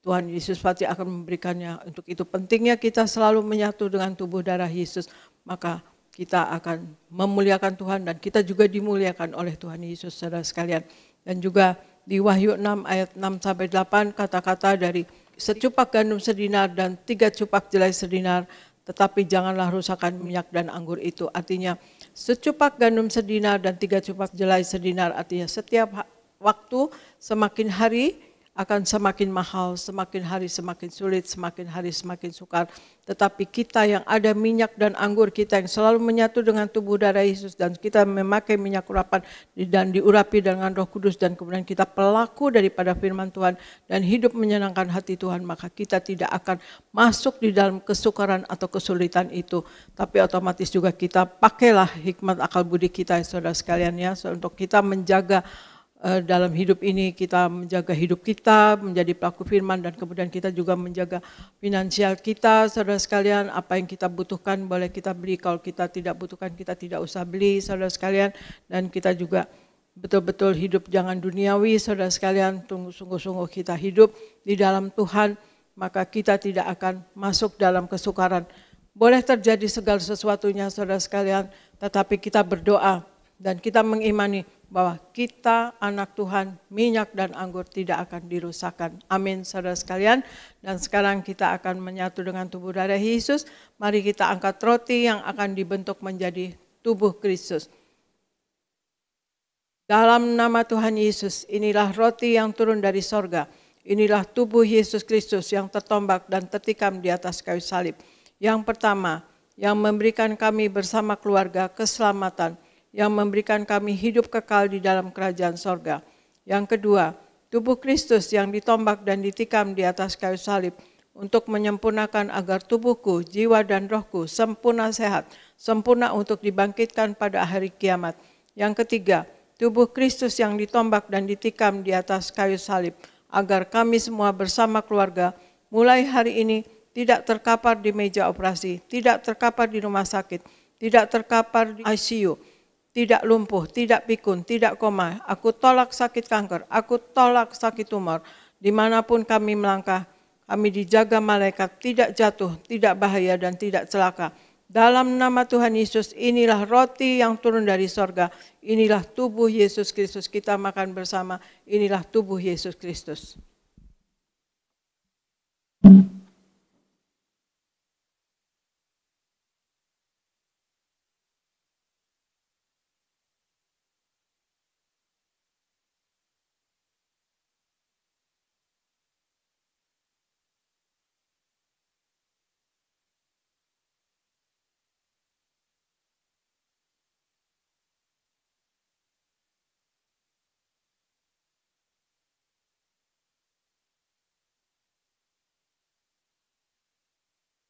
Tuhan Yesus pasti akan memberikannya. Untuk itu pentingnya kita selalu menyatu dengan tubuh darah Yesus, maka kita akan memuliakan Tuhan dan kita juga dimuliakan oleh Tuhan Yesus, saudara sekalian. Dan juga di Wahyu 6 ayat 6-8 kata-kata dari secupak gandum sedinar dan 3 cupak jelai sedinar, tetapi janganlah rusakkan minyak dan anggur itu. Artinya secupak gandum sedinar dan 3 cupak jelai sedinar, artinya setiap waktu semakin hari akan semakin mahal, semakin hari semakin sulit, semakin hari semakin sukar. Tetapi kita yang ada minyak dan anggur, kita yang selalu menyatu dengan tubuh darah Yesus dan kita memakai minyak urapan dan diurapi dengan Roh Kudus dan kemudian kita pelaku daripada firman Tuhan dan hidup menyenangkan hati Tuhan, maka kita tidak akan masuk di dalam kesukaran atau kesulitan itu. Tapi otomatis juga kita pakailah hikmat akal budi kita, saudara sekalian ya, untuk kita menjaga dalam hidup ini, kita menjaga hidup kita, menjadi pelaku firman dan kemudian kita juga menjaga finansial kita, saudara sekalian. Apa yang kita butuhkan boleh kita beli, kalau kita tidak butuhkan kita tidak usah beli, saudara sekalian. Dan kita juga betul-betul hidup jangan duniawi, saudara sekalian. Sungguh-sungguh kita hidup di dalam Tuhan, maka kita tidak akan masuk dalam kesukaran. Boleh terjadi segala sesuatunya, saudara sekalian, tetapi kita berdoa dan kita mengimani bahwa kita anak Tuhan, minyak dan anggur tidak akan dirusakkan. Amin, saudara sekalian. Dan sekarang kita akan menyatu dengan tubuh darah Yesus. Mari kita angkat roti yang akan dibentuk menjadi tubuh Kristus. Dalam nama Tuhan Yesus, inilah roti yang turun dari sorga. Inilah tubuh Yesus Kristus yang tertombak dan tertikam di atas kayu salib. Yang pertama, yang memberikan kami bersama keluarga keselamatan, yang memberikan kami hidup kekal di dalam kerajaan sorga. Yang kedua, tubuh Kristus yang ditombak dan ditikam di atas kayu salib untuk menyempurnakan agar tubuhku, jiwa dan rohku sempurna sehat, sempurna untuk dibangkitkan pada hari kiamat. Yang ketiga, tubuh Kristus yang ditombak dan ditikam di atas kayu salib agar kami semua bersama keluarga mulai hari ini tidak terkapar di meja operasi, tidak terkapar di rumah sakit, tidak terkapar di ICU, tidak lumpuh, tidak pikun, tidak koma. Aku tolak sakit kanker, aku tolak sakit tumor. Dimanapun kami melangkah, kami dijaga malaikat, tidak jatuh, tidak bahaya dan tidak celaka. Dalam nama Tuhan Yesus, inilah roti yang turun dari sorga. Inilah tubuh Yesus Kristus. Kita makan bersama, inilah tubuh Yesus Kristus.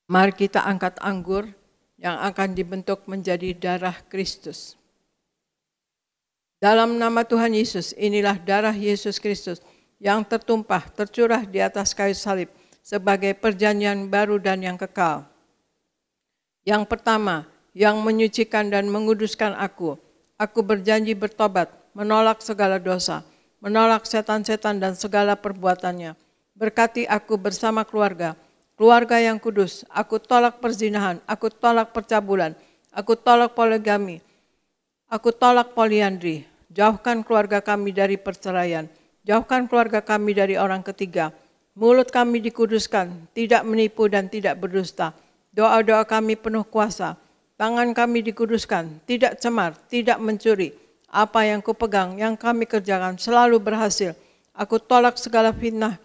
Mari kita angkat anggur yang akan dibentuk menjadi darah Kristus. Dalam nama Tuhan Yesus, inilah darah Yesus Kristus yang tertumpah, tercurah di atas kayu salib sebagai perjanjian baru dan yang kekal. Yang pertama, yang menyucikan dan menguduskan aku. Aku berjanji bertobat, menolak segala dosa, menolak setan-setan dan segala perbuatannya. Berkati aku bersama keluarga yang kudus. Aku tolak perzinahan, aku tolak percabulan, aku tolak poligami, aku tolak poliandri. Jauhkan keluarga kami dari perceraian, jauhkan keluarga kami dari orang ketiga. Mulut kami dikuduskan, tidak menipu dan tidak berdusta. Doa-doa kami penuh kuasa. Tangan kami dikuduskan, tidak cemar, tidak mencuri. Apa yang kupegang, yang kami kerjakan selalu berhasil. Aku tolak segala fitnah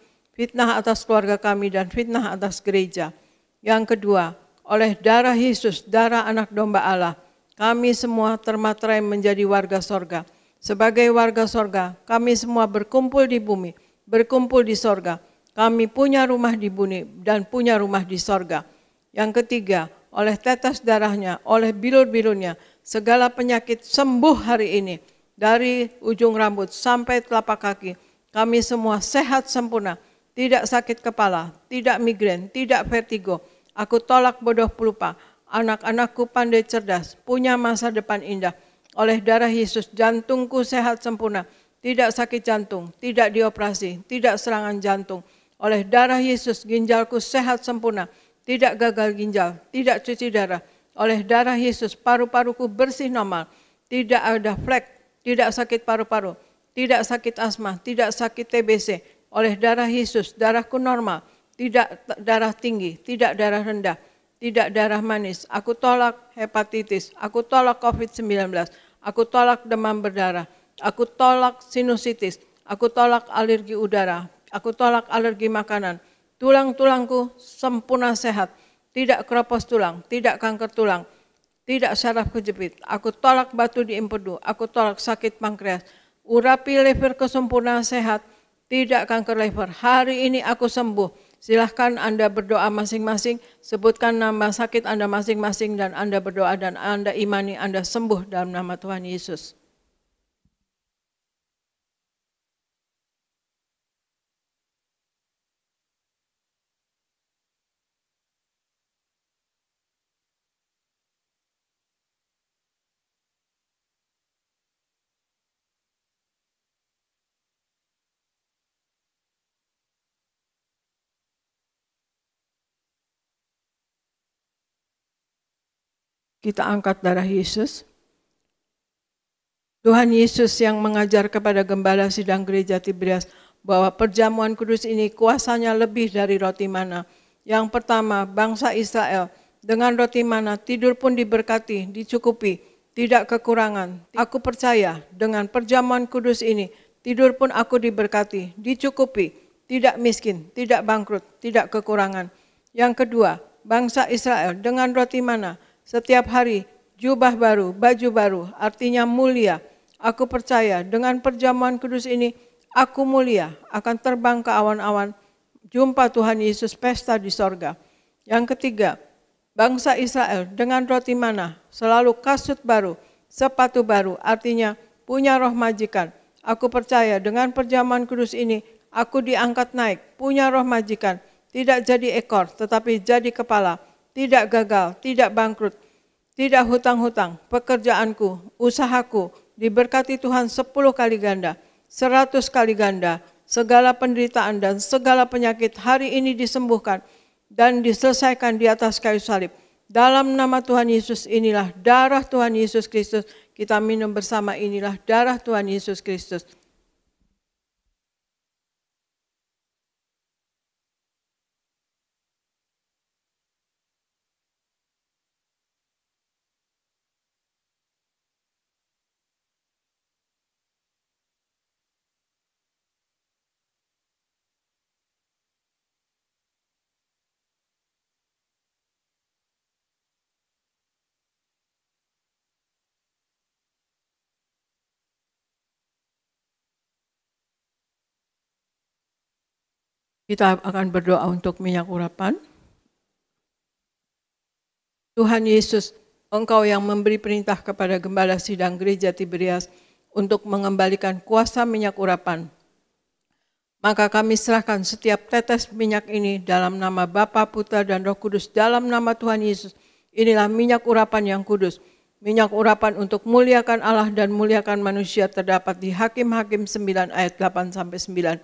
atas keluarga kami dan fitnah atas gereja. Yang kedua, oleh darah Yesus, darah anak domba Allah, kami semua termaterai menjadi warga sorga. Sebagai warga sorga, kami semua berkumpul di bumi, berkumpul di sorga. Kami punya rumah di bumi dan punya rumah di sorga. Yang ketiga, oleh tetes darahnya, oleh bilur-bilurnya, segala penyakit sembuh hari ini. Dari ujung rambut sampai telapak kaki, kami semua sehat sempurna. Tidak sakit kepala, tidak migrain, tidak vertigo. Aku tolak bodoh pelupa. Anak-anakku pandai cerdas, punya masa depan indah. Oleh darah Yesus, jantungku sehat sempurna. Tidak sakit jantung, tidak dioperasi, tidak serangan jantung. Oleh darah Yesus, ginjalku sehat sempurna. Tidak gagal ginjal, tidak cuci darah. Oleh darah Yesus, paru-paruku bersih normal. Tidak ada flek, tidak sakit paru-paru, tidak sakit asma, tidak sakit TBC. Oleh darah Yesus, darahku normal. Tidak darah tinggi, tidak darah rendah, tidak darah manis. Aku tolak hepatitis, aku tolak COVID-19, aku tolak demam berdarah, aku tolak sinusitis, aku tolak alergi udara, aku tolak alergi makanan. Tulang-tulangku sempurna sehat, tidak keropos tulang, tidak kanker tulang, tidak saraf kejepit. Aku tolak batu di empedu, aku tolak sakit pankreas. Urapi leverku sempurna sehat, tidak kanker lever. Hari ini aku sembuh. Silahkan Anda berdoa masing-masing, sebutkan nama sakit Anda masing-masing dan Anda berdoa dan Anda imani Anda sembuh dalam nama Tuhan Yesus. Kita angkat darah Yesus. Tuhan Yesus yang mengajar kepada gembala sidang gereja Tiberias bahwa perjamuan kudus ini kuasanya lebih dari roti mana. Yang pertama, bangsa Israel dengan roti mana tidur pun diberkati, dicukupi, tidak kekurangan. Aku percaya dengan perjamuan kudus ini, tidur pun aku diberkati, dicukupi, tidak miskin, tidak bangkrut, tidak kekurangan. Yang kedua, bangsa Israel dengan roti mana setiap hari jubah baru, baju baru, artinya mulia. Aku percaya dengan perjamuan kudus ini, aku mulia, akan terbang ke awan-awan, jumpa Tuhan Yesus pesta di sorga. Yang ketiga, bangsa Israel dengan roti mana, selalu kasut baru, sepatu baru, artinya punya roh majikan. Aku percaya dengan perjamuan kudus ini, aku diangkat naik, punya roh majikan, tidak jadi ekor, tetapi jadi kepala. Tidak gagal, tidak bangkrut, tidak hutang-hutang. Pekerjaanku, usahaku diberkati Tuhan 10 kali ganda, 100 kali ganda. Segala penderitaan dan segala penyakit hari ini disembuhkan dan diselesaikan di atas kayu salib. Dalam nama Tuhan Yesus, inilah darah Tuhan Yesus Kristus. Kita minum bersama, inilah darah Tuhan Yesus Kristus. Kita akan berdoa untuk minyak urapan. Tuhan Yesus, Engkau yang memberi perintah kepada Gembala Sidang Gereja Tiberias untuk mengembalikan kuasa minyak urapan. Maka kami serahkan setiap tetes minyak ini dalam nama Bapa, Putra, dan Roh Kudus, dalam nama Tuhan Yesus. Inilah minyak urapan yang kudus. Minyak urapan untuk muliakan Allah dan muliakan manusia terdapat di Hakim-Hakim 9 ayat 8-9.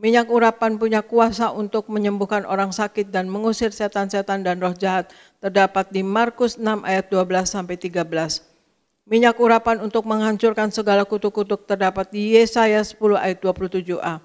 Minyak urapan punya kuasa untuk menyembuhkan orang sakit dan mengusir setan-setan dan roh jahat terdapat di Markus 6 ayat 12-13. Minyak urapan untuk menghancurkan segala kutuk-kutuk terdapat di Yesaya 10 ayat 27a.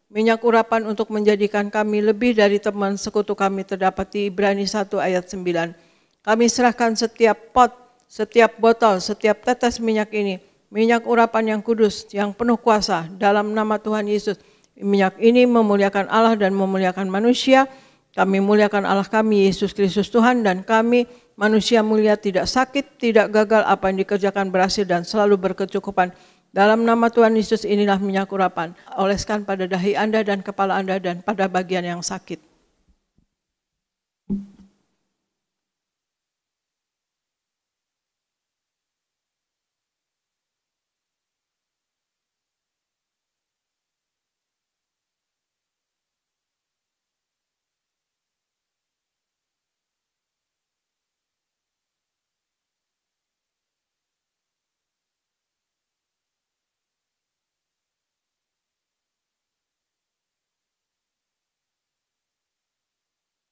Minyak urapan untuk menjadikan kami lebih dari teman sekutu kami terdapat di Ibrani 1 ayat 9. Kami serahkan setiap pot, setiap botol, setiap tetes minyak ini, minyak urapan yang kudus, yang penuh kuasa dalam nama Tuhan Yesus. Minyak ini memuliakan Allah dan memuliakan manusia. Kami muliakan Allah kami, Yesus Kristus Tuhan, dan kami manusia mulia, tidak sakit, tidak gagal, apa yang dikerjakan berhasil dan selalu berkecukupan. Dalam nama Tuhan Yesus inilah minyak urapan. Oleskan pada dahi Anda dan kepala Anda dan pada bagian yang sakit.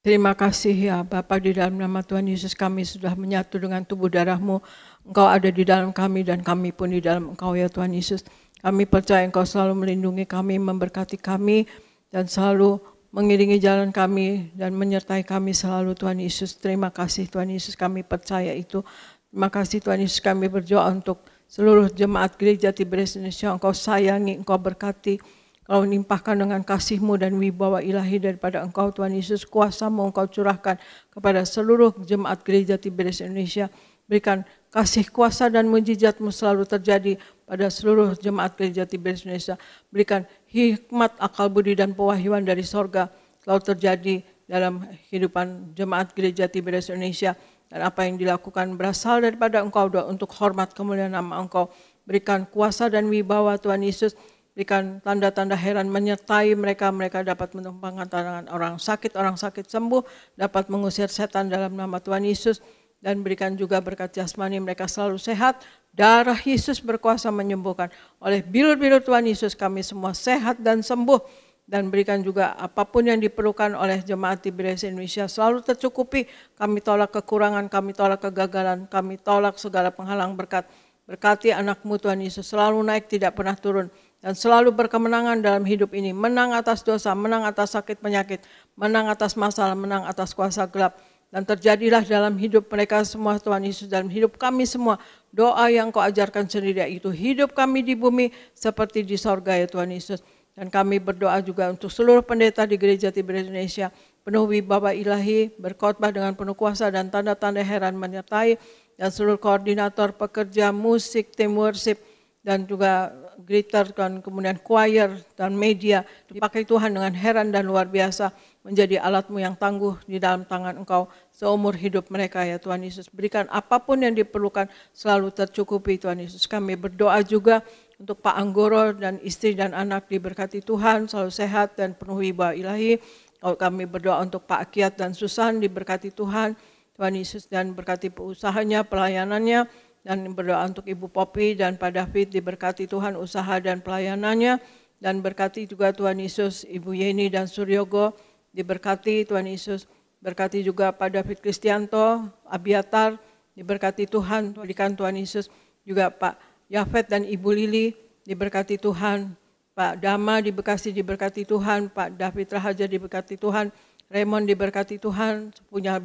Terima kasih ya Bapa, di dalam nama Tuhan Yesus kami sudah menyatu dengan tubuh darah-Mu. Engkau ada di dalam kami dan kami pun di dalam Engkau ya Tuhan Yesus. Kami percaya Engkau selalu melindungi kami, memberkati kami dan selalu mengiringi jalan kami dan menyertai kami selalu Tuhan Yesus. Terima kasih Tuhan Yesus, kami percaya itu. Terima kasih Tuhan Yesus, kami berdoa untuk seluruh jemaat gereja Tiberias Indonesia. Engkau sayangi, Engkau berkati. Kau limpahkan dengan kasih-Mu dan wibawa ilahi daripada Engkau Tuhan Yesus, kuasa-Mu Engkau curahkan kepada seluruh jemaat gereja Tiberias Indonesia. Berikan kasih, kuasa dan mujizat-Mu selalu terjadi pada seluruh jemaat gereja Tiberias Indonesia. Berikan hikmat, akal budi dan pewahyuan dari sorga selalu terjadi dalam kehidupan jemaat gereja Tiberias Indonesia. Dan apa yang dilakukan berasal daripada Engkau untuk hormat kemuliaan nama Engkau. Berikan kuasa dan wibawa Tuhan Yesus. Berikan tanda-tanda heran menyertai mereka, mereka dapat menumpangkan tangan orang sakit sembuh, dapat mengusir setan dalam nama Tuhan Yesus, dan berikan juga berkat jasmani mereka selalu sehat. Darah Yesus berkuasa menyembuhkan. Oleh bilur-bilur Tuhan Yesus kami semua sehat dan sembuh, dan berikan juga apapun yang diperlukan oleh jemaat Tiberias Indonesia selalu tercukupi. Kami tolak kekurangan, kami tolak kegagalan, kami tolak segala penghalang berkat. Berkati anak-Mu Tuhan Yesus selalu naik, tidak pernah turun. Dan selalu berkemenangan dalam hidup ini. Menang atas dosa, menang atas sakit penyakit, menang atas masalah, menang atas kuasa gelap. Dan terjadilah dalam hidup mereka semua Tuhan Yesus, dalam hidup kami semua. Doa yang Kau ajarkan sendiri itu. Hidup kami di bumi seperti di sorga ya Tuhan Yesus. Dan kami berdoa juga untuk seluruh pendeta di gereja Tiberias Indonesia. Penuh wibawa ilahi, berkhotbah dengan penuh kuasa dan tanda-tanda heran menyertai. Dan seluruh koordinator, pekerja, musik, tim worship, dan juga greeter, dan kemudian choir dan media dipakai Tuhan dengan heran dan luar biasa menjadi alat-Mu yang tangguh di dalam tangan Engkau seumur hidup mereka ya Tuhan Yesus. Berikan apapun yang diperlukan selalu tercukupi Tuhan Yesus. Kami berdoa juga untuk Pak Anggoro dan istri dan anak diberkati Tuhan, selalu sehat dan penuh wibawa ilahi. Kami berdoa untuk Pak Akiat dan Susan diberkati Tuhan Yesus, dan berkati usahanya, pelayanannya. Dan berdoa untuk Ibu Popi dan Pak David diberkati Tuhan usaha dan pelayanannya. Dan berkati juga Tuhan Yesus Ibu Yeni dan Suryogo diberkati Tuhan Yesus. Berkati juga Pak David Kristianto, Abiatar diberkati Tuhan, berikan Tuhan Yesus. Juga Pak Yafet dan Ibu Lili diberkati Tuhan. Pak Dama di Bekasi diberkati Tuhan. Pak David Rahaja diberkati Tuhan. Raymond diberkati Tuhan,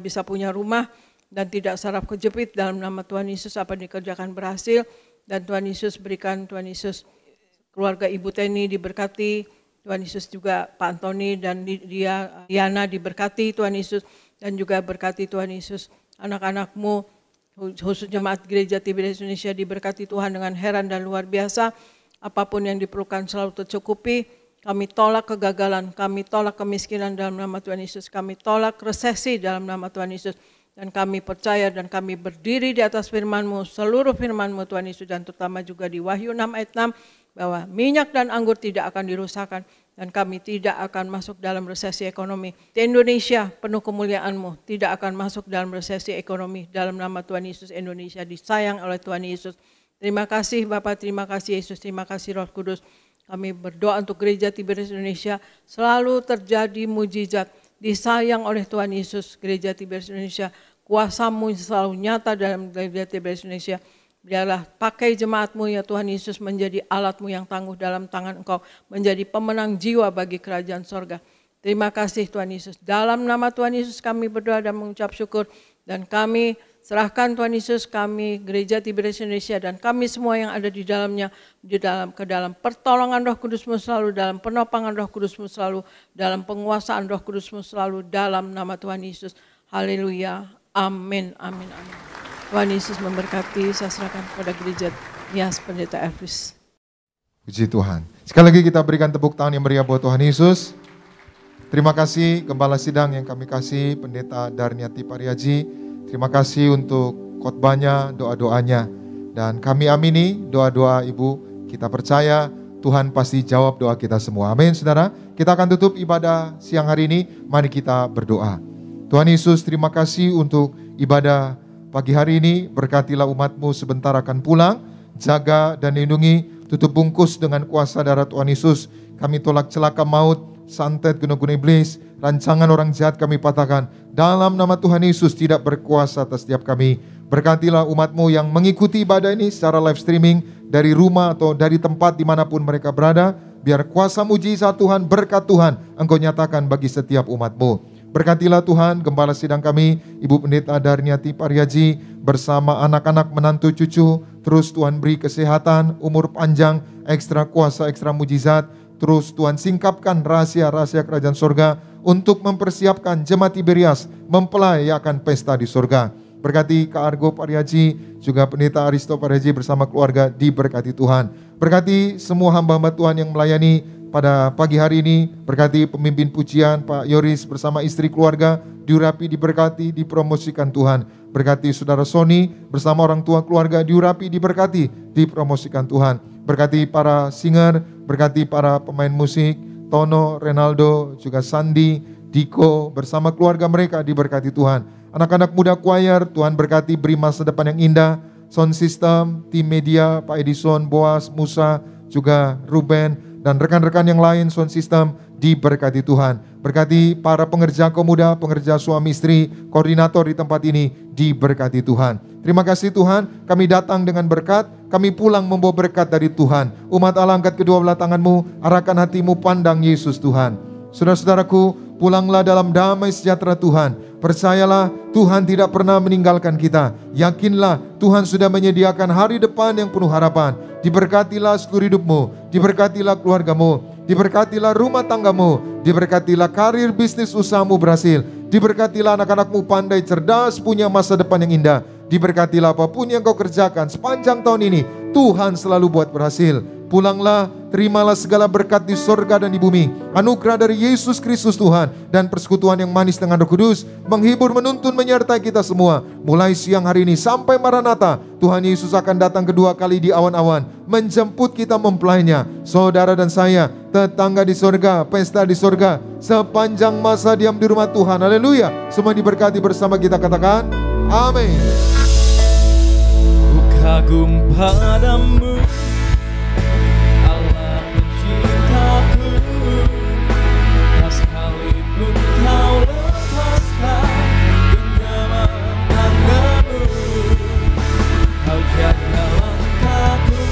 bisa punya rumah dan tidak saraf kejepit dalam nama Tuhan Yesus. Apa yang dikerjakan berhasil, dan Tuhan Yesus berikan Tuhan Yesus keluarga Ibu Teni diberkati. Tuhan Yesus juga Pak Antoni dan Diana diberkati Tuhan Yesus, dan juga berkati Tuhan Yesus anak-anak-Mu khusus jemaat gereja Tiberias Indonesia diberkati Tuhan dengan heran dan luar biasa. Apapun yang diperlukan selalu tercukupi. Kami tolak kegagalan, kami tolak kemiskinan dalam nama Tuhan Yesus, kami tolak resesi dalam nama Tuhan Yesus. Dan kami percaya dan kami berdiri di atas firman-Mu, seluruh firman-Mu Tuhan Yesus, dan terutama juga di Wahyu 6 ayat 6, bahwa minyak dan anggur tidak akan dirusakkan dan kami tidak akan masuk dalam resesi ekonomi. Di Indonesia penuh kemuliaan-Mu, tidak akan masuk dalam resesi ekonomi. Dalam nama Tuhan Yesus, Indonesia disayang oleh Tuhan Yesus. Terima kasih Bapa, terima kasih Yesus, terima kasih Roh Kudus. Kami berdoa untuk gereja Tiberias Indonesia selalu terjadi mujizat, disayang oleh Tuhan Yesus. Gereja Tiberias Indonesia, kuasa-Mu selalu nyata dalam gereja Tiberias Indonesia. Biarlah pakai jemaat-Mu ya Tuhan Yesus menjadi alat-Mu yang tangguh dalam tangan Engkau, menjadi pemenang jiwa bagi kerajaan sorga. Terima kasih Tuhan Yesus. Dalam nama Tuhan Yesus kami berdoa dan mengucap syukur, dan kami serahkan Tuhan Yesus, kami gereja Tiberias Indonesia dan kami semua yang ada di dalamnya, ke dalam pertolongan Roh Kudus-Mu selalu, dalam penopangan Roh Kudus-Mu selalu, dalam penguasaan Roh Kudus-Mu selalu, dalam nama Tuhan Yesus. Haleluya. Amin, amin, amin. Tuhan Yesus memberkati. Saya serahkan kepada gereja Nias Pendeta Elvis. Puji Tuhan. Sekali lagi kita berikan tepuk tangan yang meriah buat Tuhan Yesus. Terima kasih Gembala Sidang yang kami kasih, Pendeta Darniati Pariaji. Terima kasih untuk khotbahnya, doa-doanya. Dan kami amini doa-doa Ibu. Kita percaya Tuhan pasti jawab doa kita semua. Amin saudara. Kita akan tutup ibadah siang hari ini. Mari kita berdoa. Tuhan Yesus, terima kasih untuk ibadah pagi hari ini. Berkatilah umat-Mu sebentar akan pulang. Jaga dan lindungi. Tutup bungkus dengan kuasa darah Tuhan Yesus. Kami tolak celaka maut, santet guna-guna iblis, rancangan orang jahat kami patahkan. Dalam nama Tuhan Yesus tidak berkuasa atas setiap kami. Berkatilah umat-Mu yang mengikuti ibadah ini secara live streaming dari rumah atau dari tempat dimanapun mereka berada. Biar kuasa mujizat Tuhan, berkat Tuhan Engkau nyatakan bagi setiap umat-Mu. Berkatilah Tuhan Gembala Sidang kami, Ibu Pendeta Darniati Pariaji, bersama anak-anak menantu cucu. Terus Tuhan beri kesehatan, umur panjang, ekstra kuasa, ekstra mujizat. Terus Tuhan singkapkan rahasia-rahasia kerajaan sorga untuk mempersiapkan jemaat Tiberias mempelayakan pesta di sorga. Berkati Kak Argo Pariaji, juga Pendeta Aristo Pariaji bersama keluarga, diberkati Tuhan. Berkati semua hamba-hamba Tuhan yang melayani pada pagi hari ini. Berkati pemimpin pujian Pak Yoris bersama istri keluarga, diurapi, diberkati, dipromosikan Tuhan. Berkati Saudara Sony bersama orang tua keluarga, diurapi, diberkati, dipromosikan Tuhan. Berkati para singer, berkati para pemain musik, Tono, Renaldo, juga Sandi, Diko, bersama keluarga mereka diberkati Tuhan. Anak-anak muda choir, Tuhan berkati, beri masa depan yang indah. Sound system, tim media, Pak Edison, Boas, Musa, juga Ruben, dan rekan-rekan yang lain sound system, diberkati Tuhan. Berkati para pengerja pemuda, pengerja suami istri, koordinator di tempat ini, diberkati Tuhan. Terima kasih Tuhan, kami datang dengan berkat, kami pulang membawa berkat dari Tuhan. Umat Allah, angkat kedua belah tangan-Mu, arahkan hatimu, pandang Yesus Tuhan. Saudara-saudaraku, pulanglah dalam damai sejahtera Tuhan. Percayalah, Tuhan tidak pernah meninggalkan kita. Yakinlah, Tuhan sudah menyediakan hari depan yang penuh harapan. Diberkatilah seluruh hidupmu, diberkatilah keluargamu, diberkatilah rumah tanggamu, diberkatilah karir bisnis usahamu berhasil, diberkatilah anak-anakmu pandai, cerdas, punya masa depan yang indah. Diberkatilah apapun yang kau kerjakan sepanjang tahun ini, Tuhan selalu buat berhasil. Pulanglah, terimalah segala berkat di sorga dan di bumi. Anugerah dari Yesus Kristus Tuhan dan persekutuan yang manis dengan Roh Kudus menghibur, menuntun, menyertai kita semua. Mulai siang hari ini sampai Maranatha, Tuhan Yesus akan datang kedua kali di awan-awan, menjemput kita mempelainya. Saudara dan saya, tetangga di sorga, pesta di sorga, sepanjang masa diam di rumah Tuhan. Haleluya. Semua diberkati bersama kita, katakan amin. Ku kagum padamu, Allah pencintaku, tak sekalipun kau lepaskan genggaman tanganmu. Kau jaga langkahku,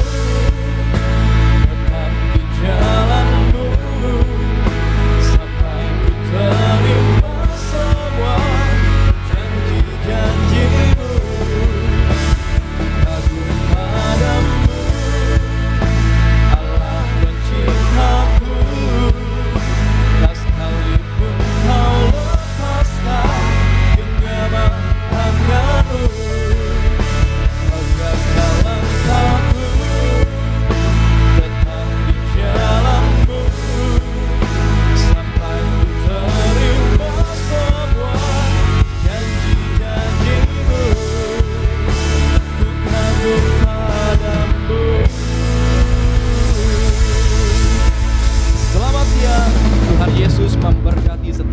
tetap di jalanmu, sampai ku terima semua janji-janjimu. Kagum padamu,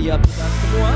Setiap kita semua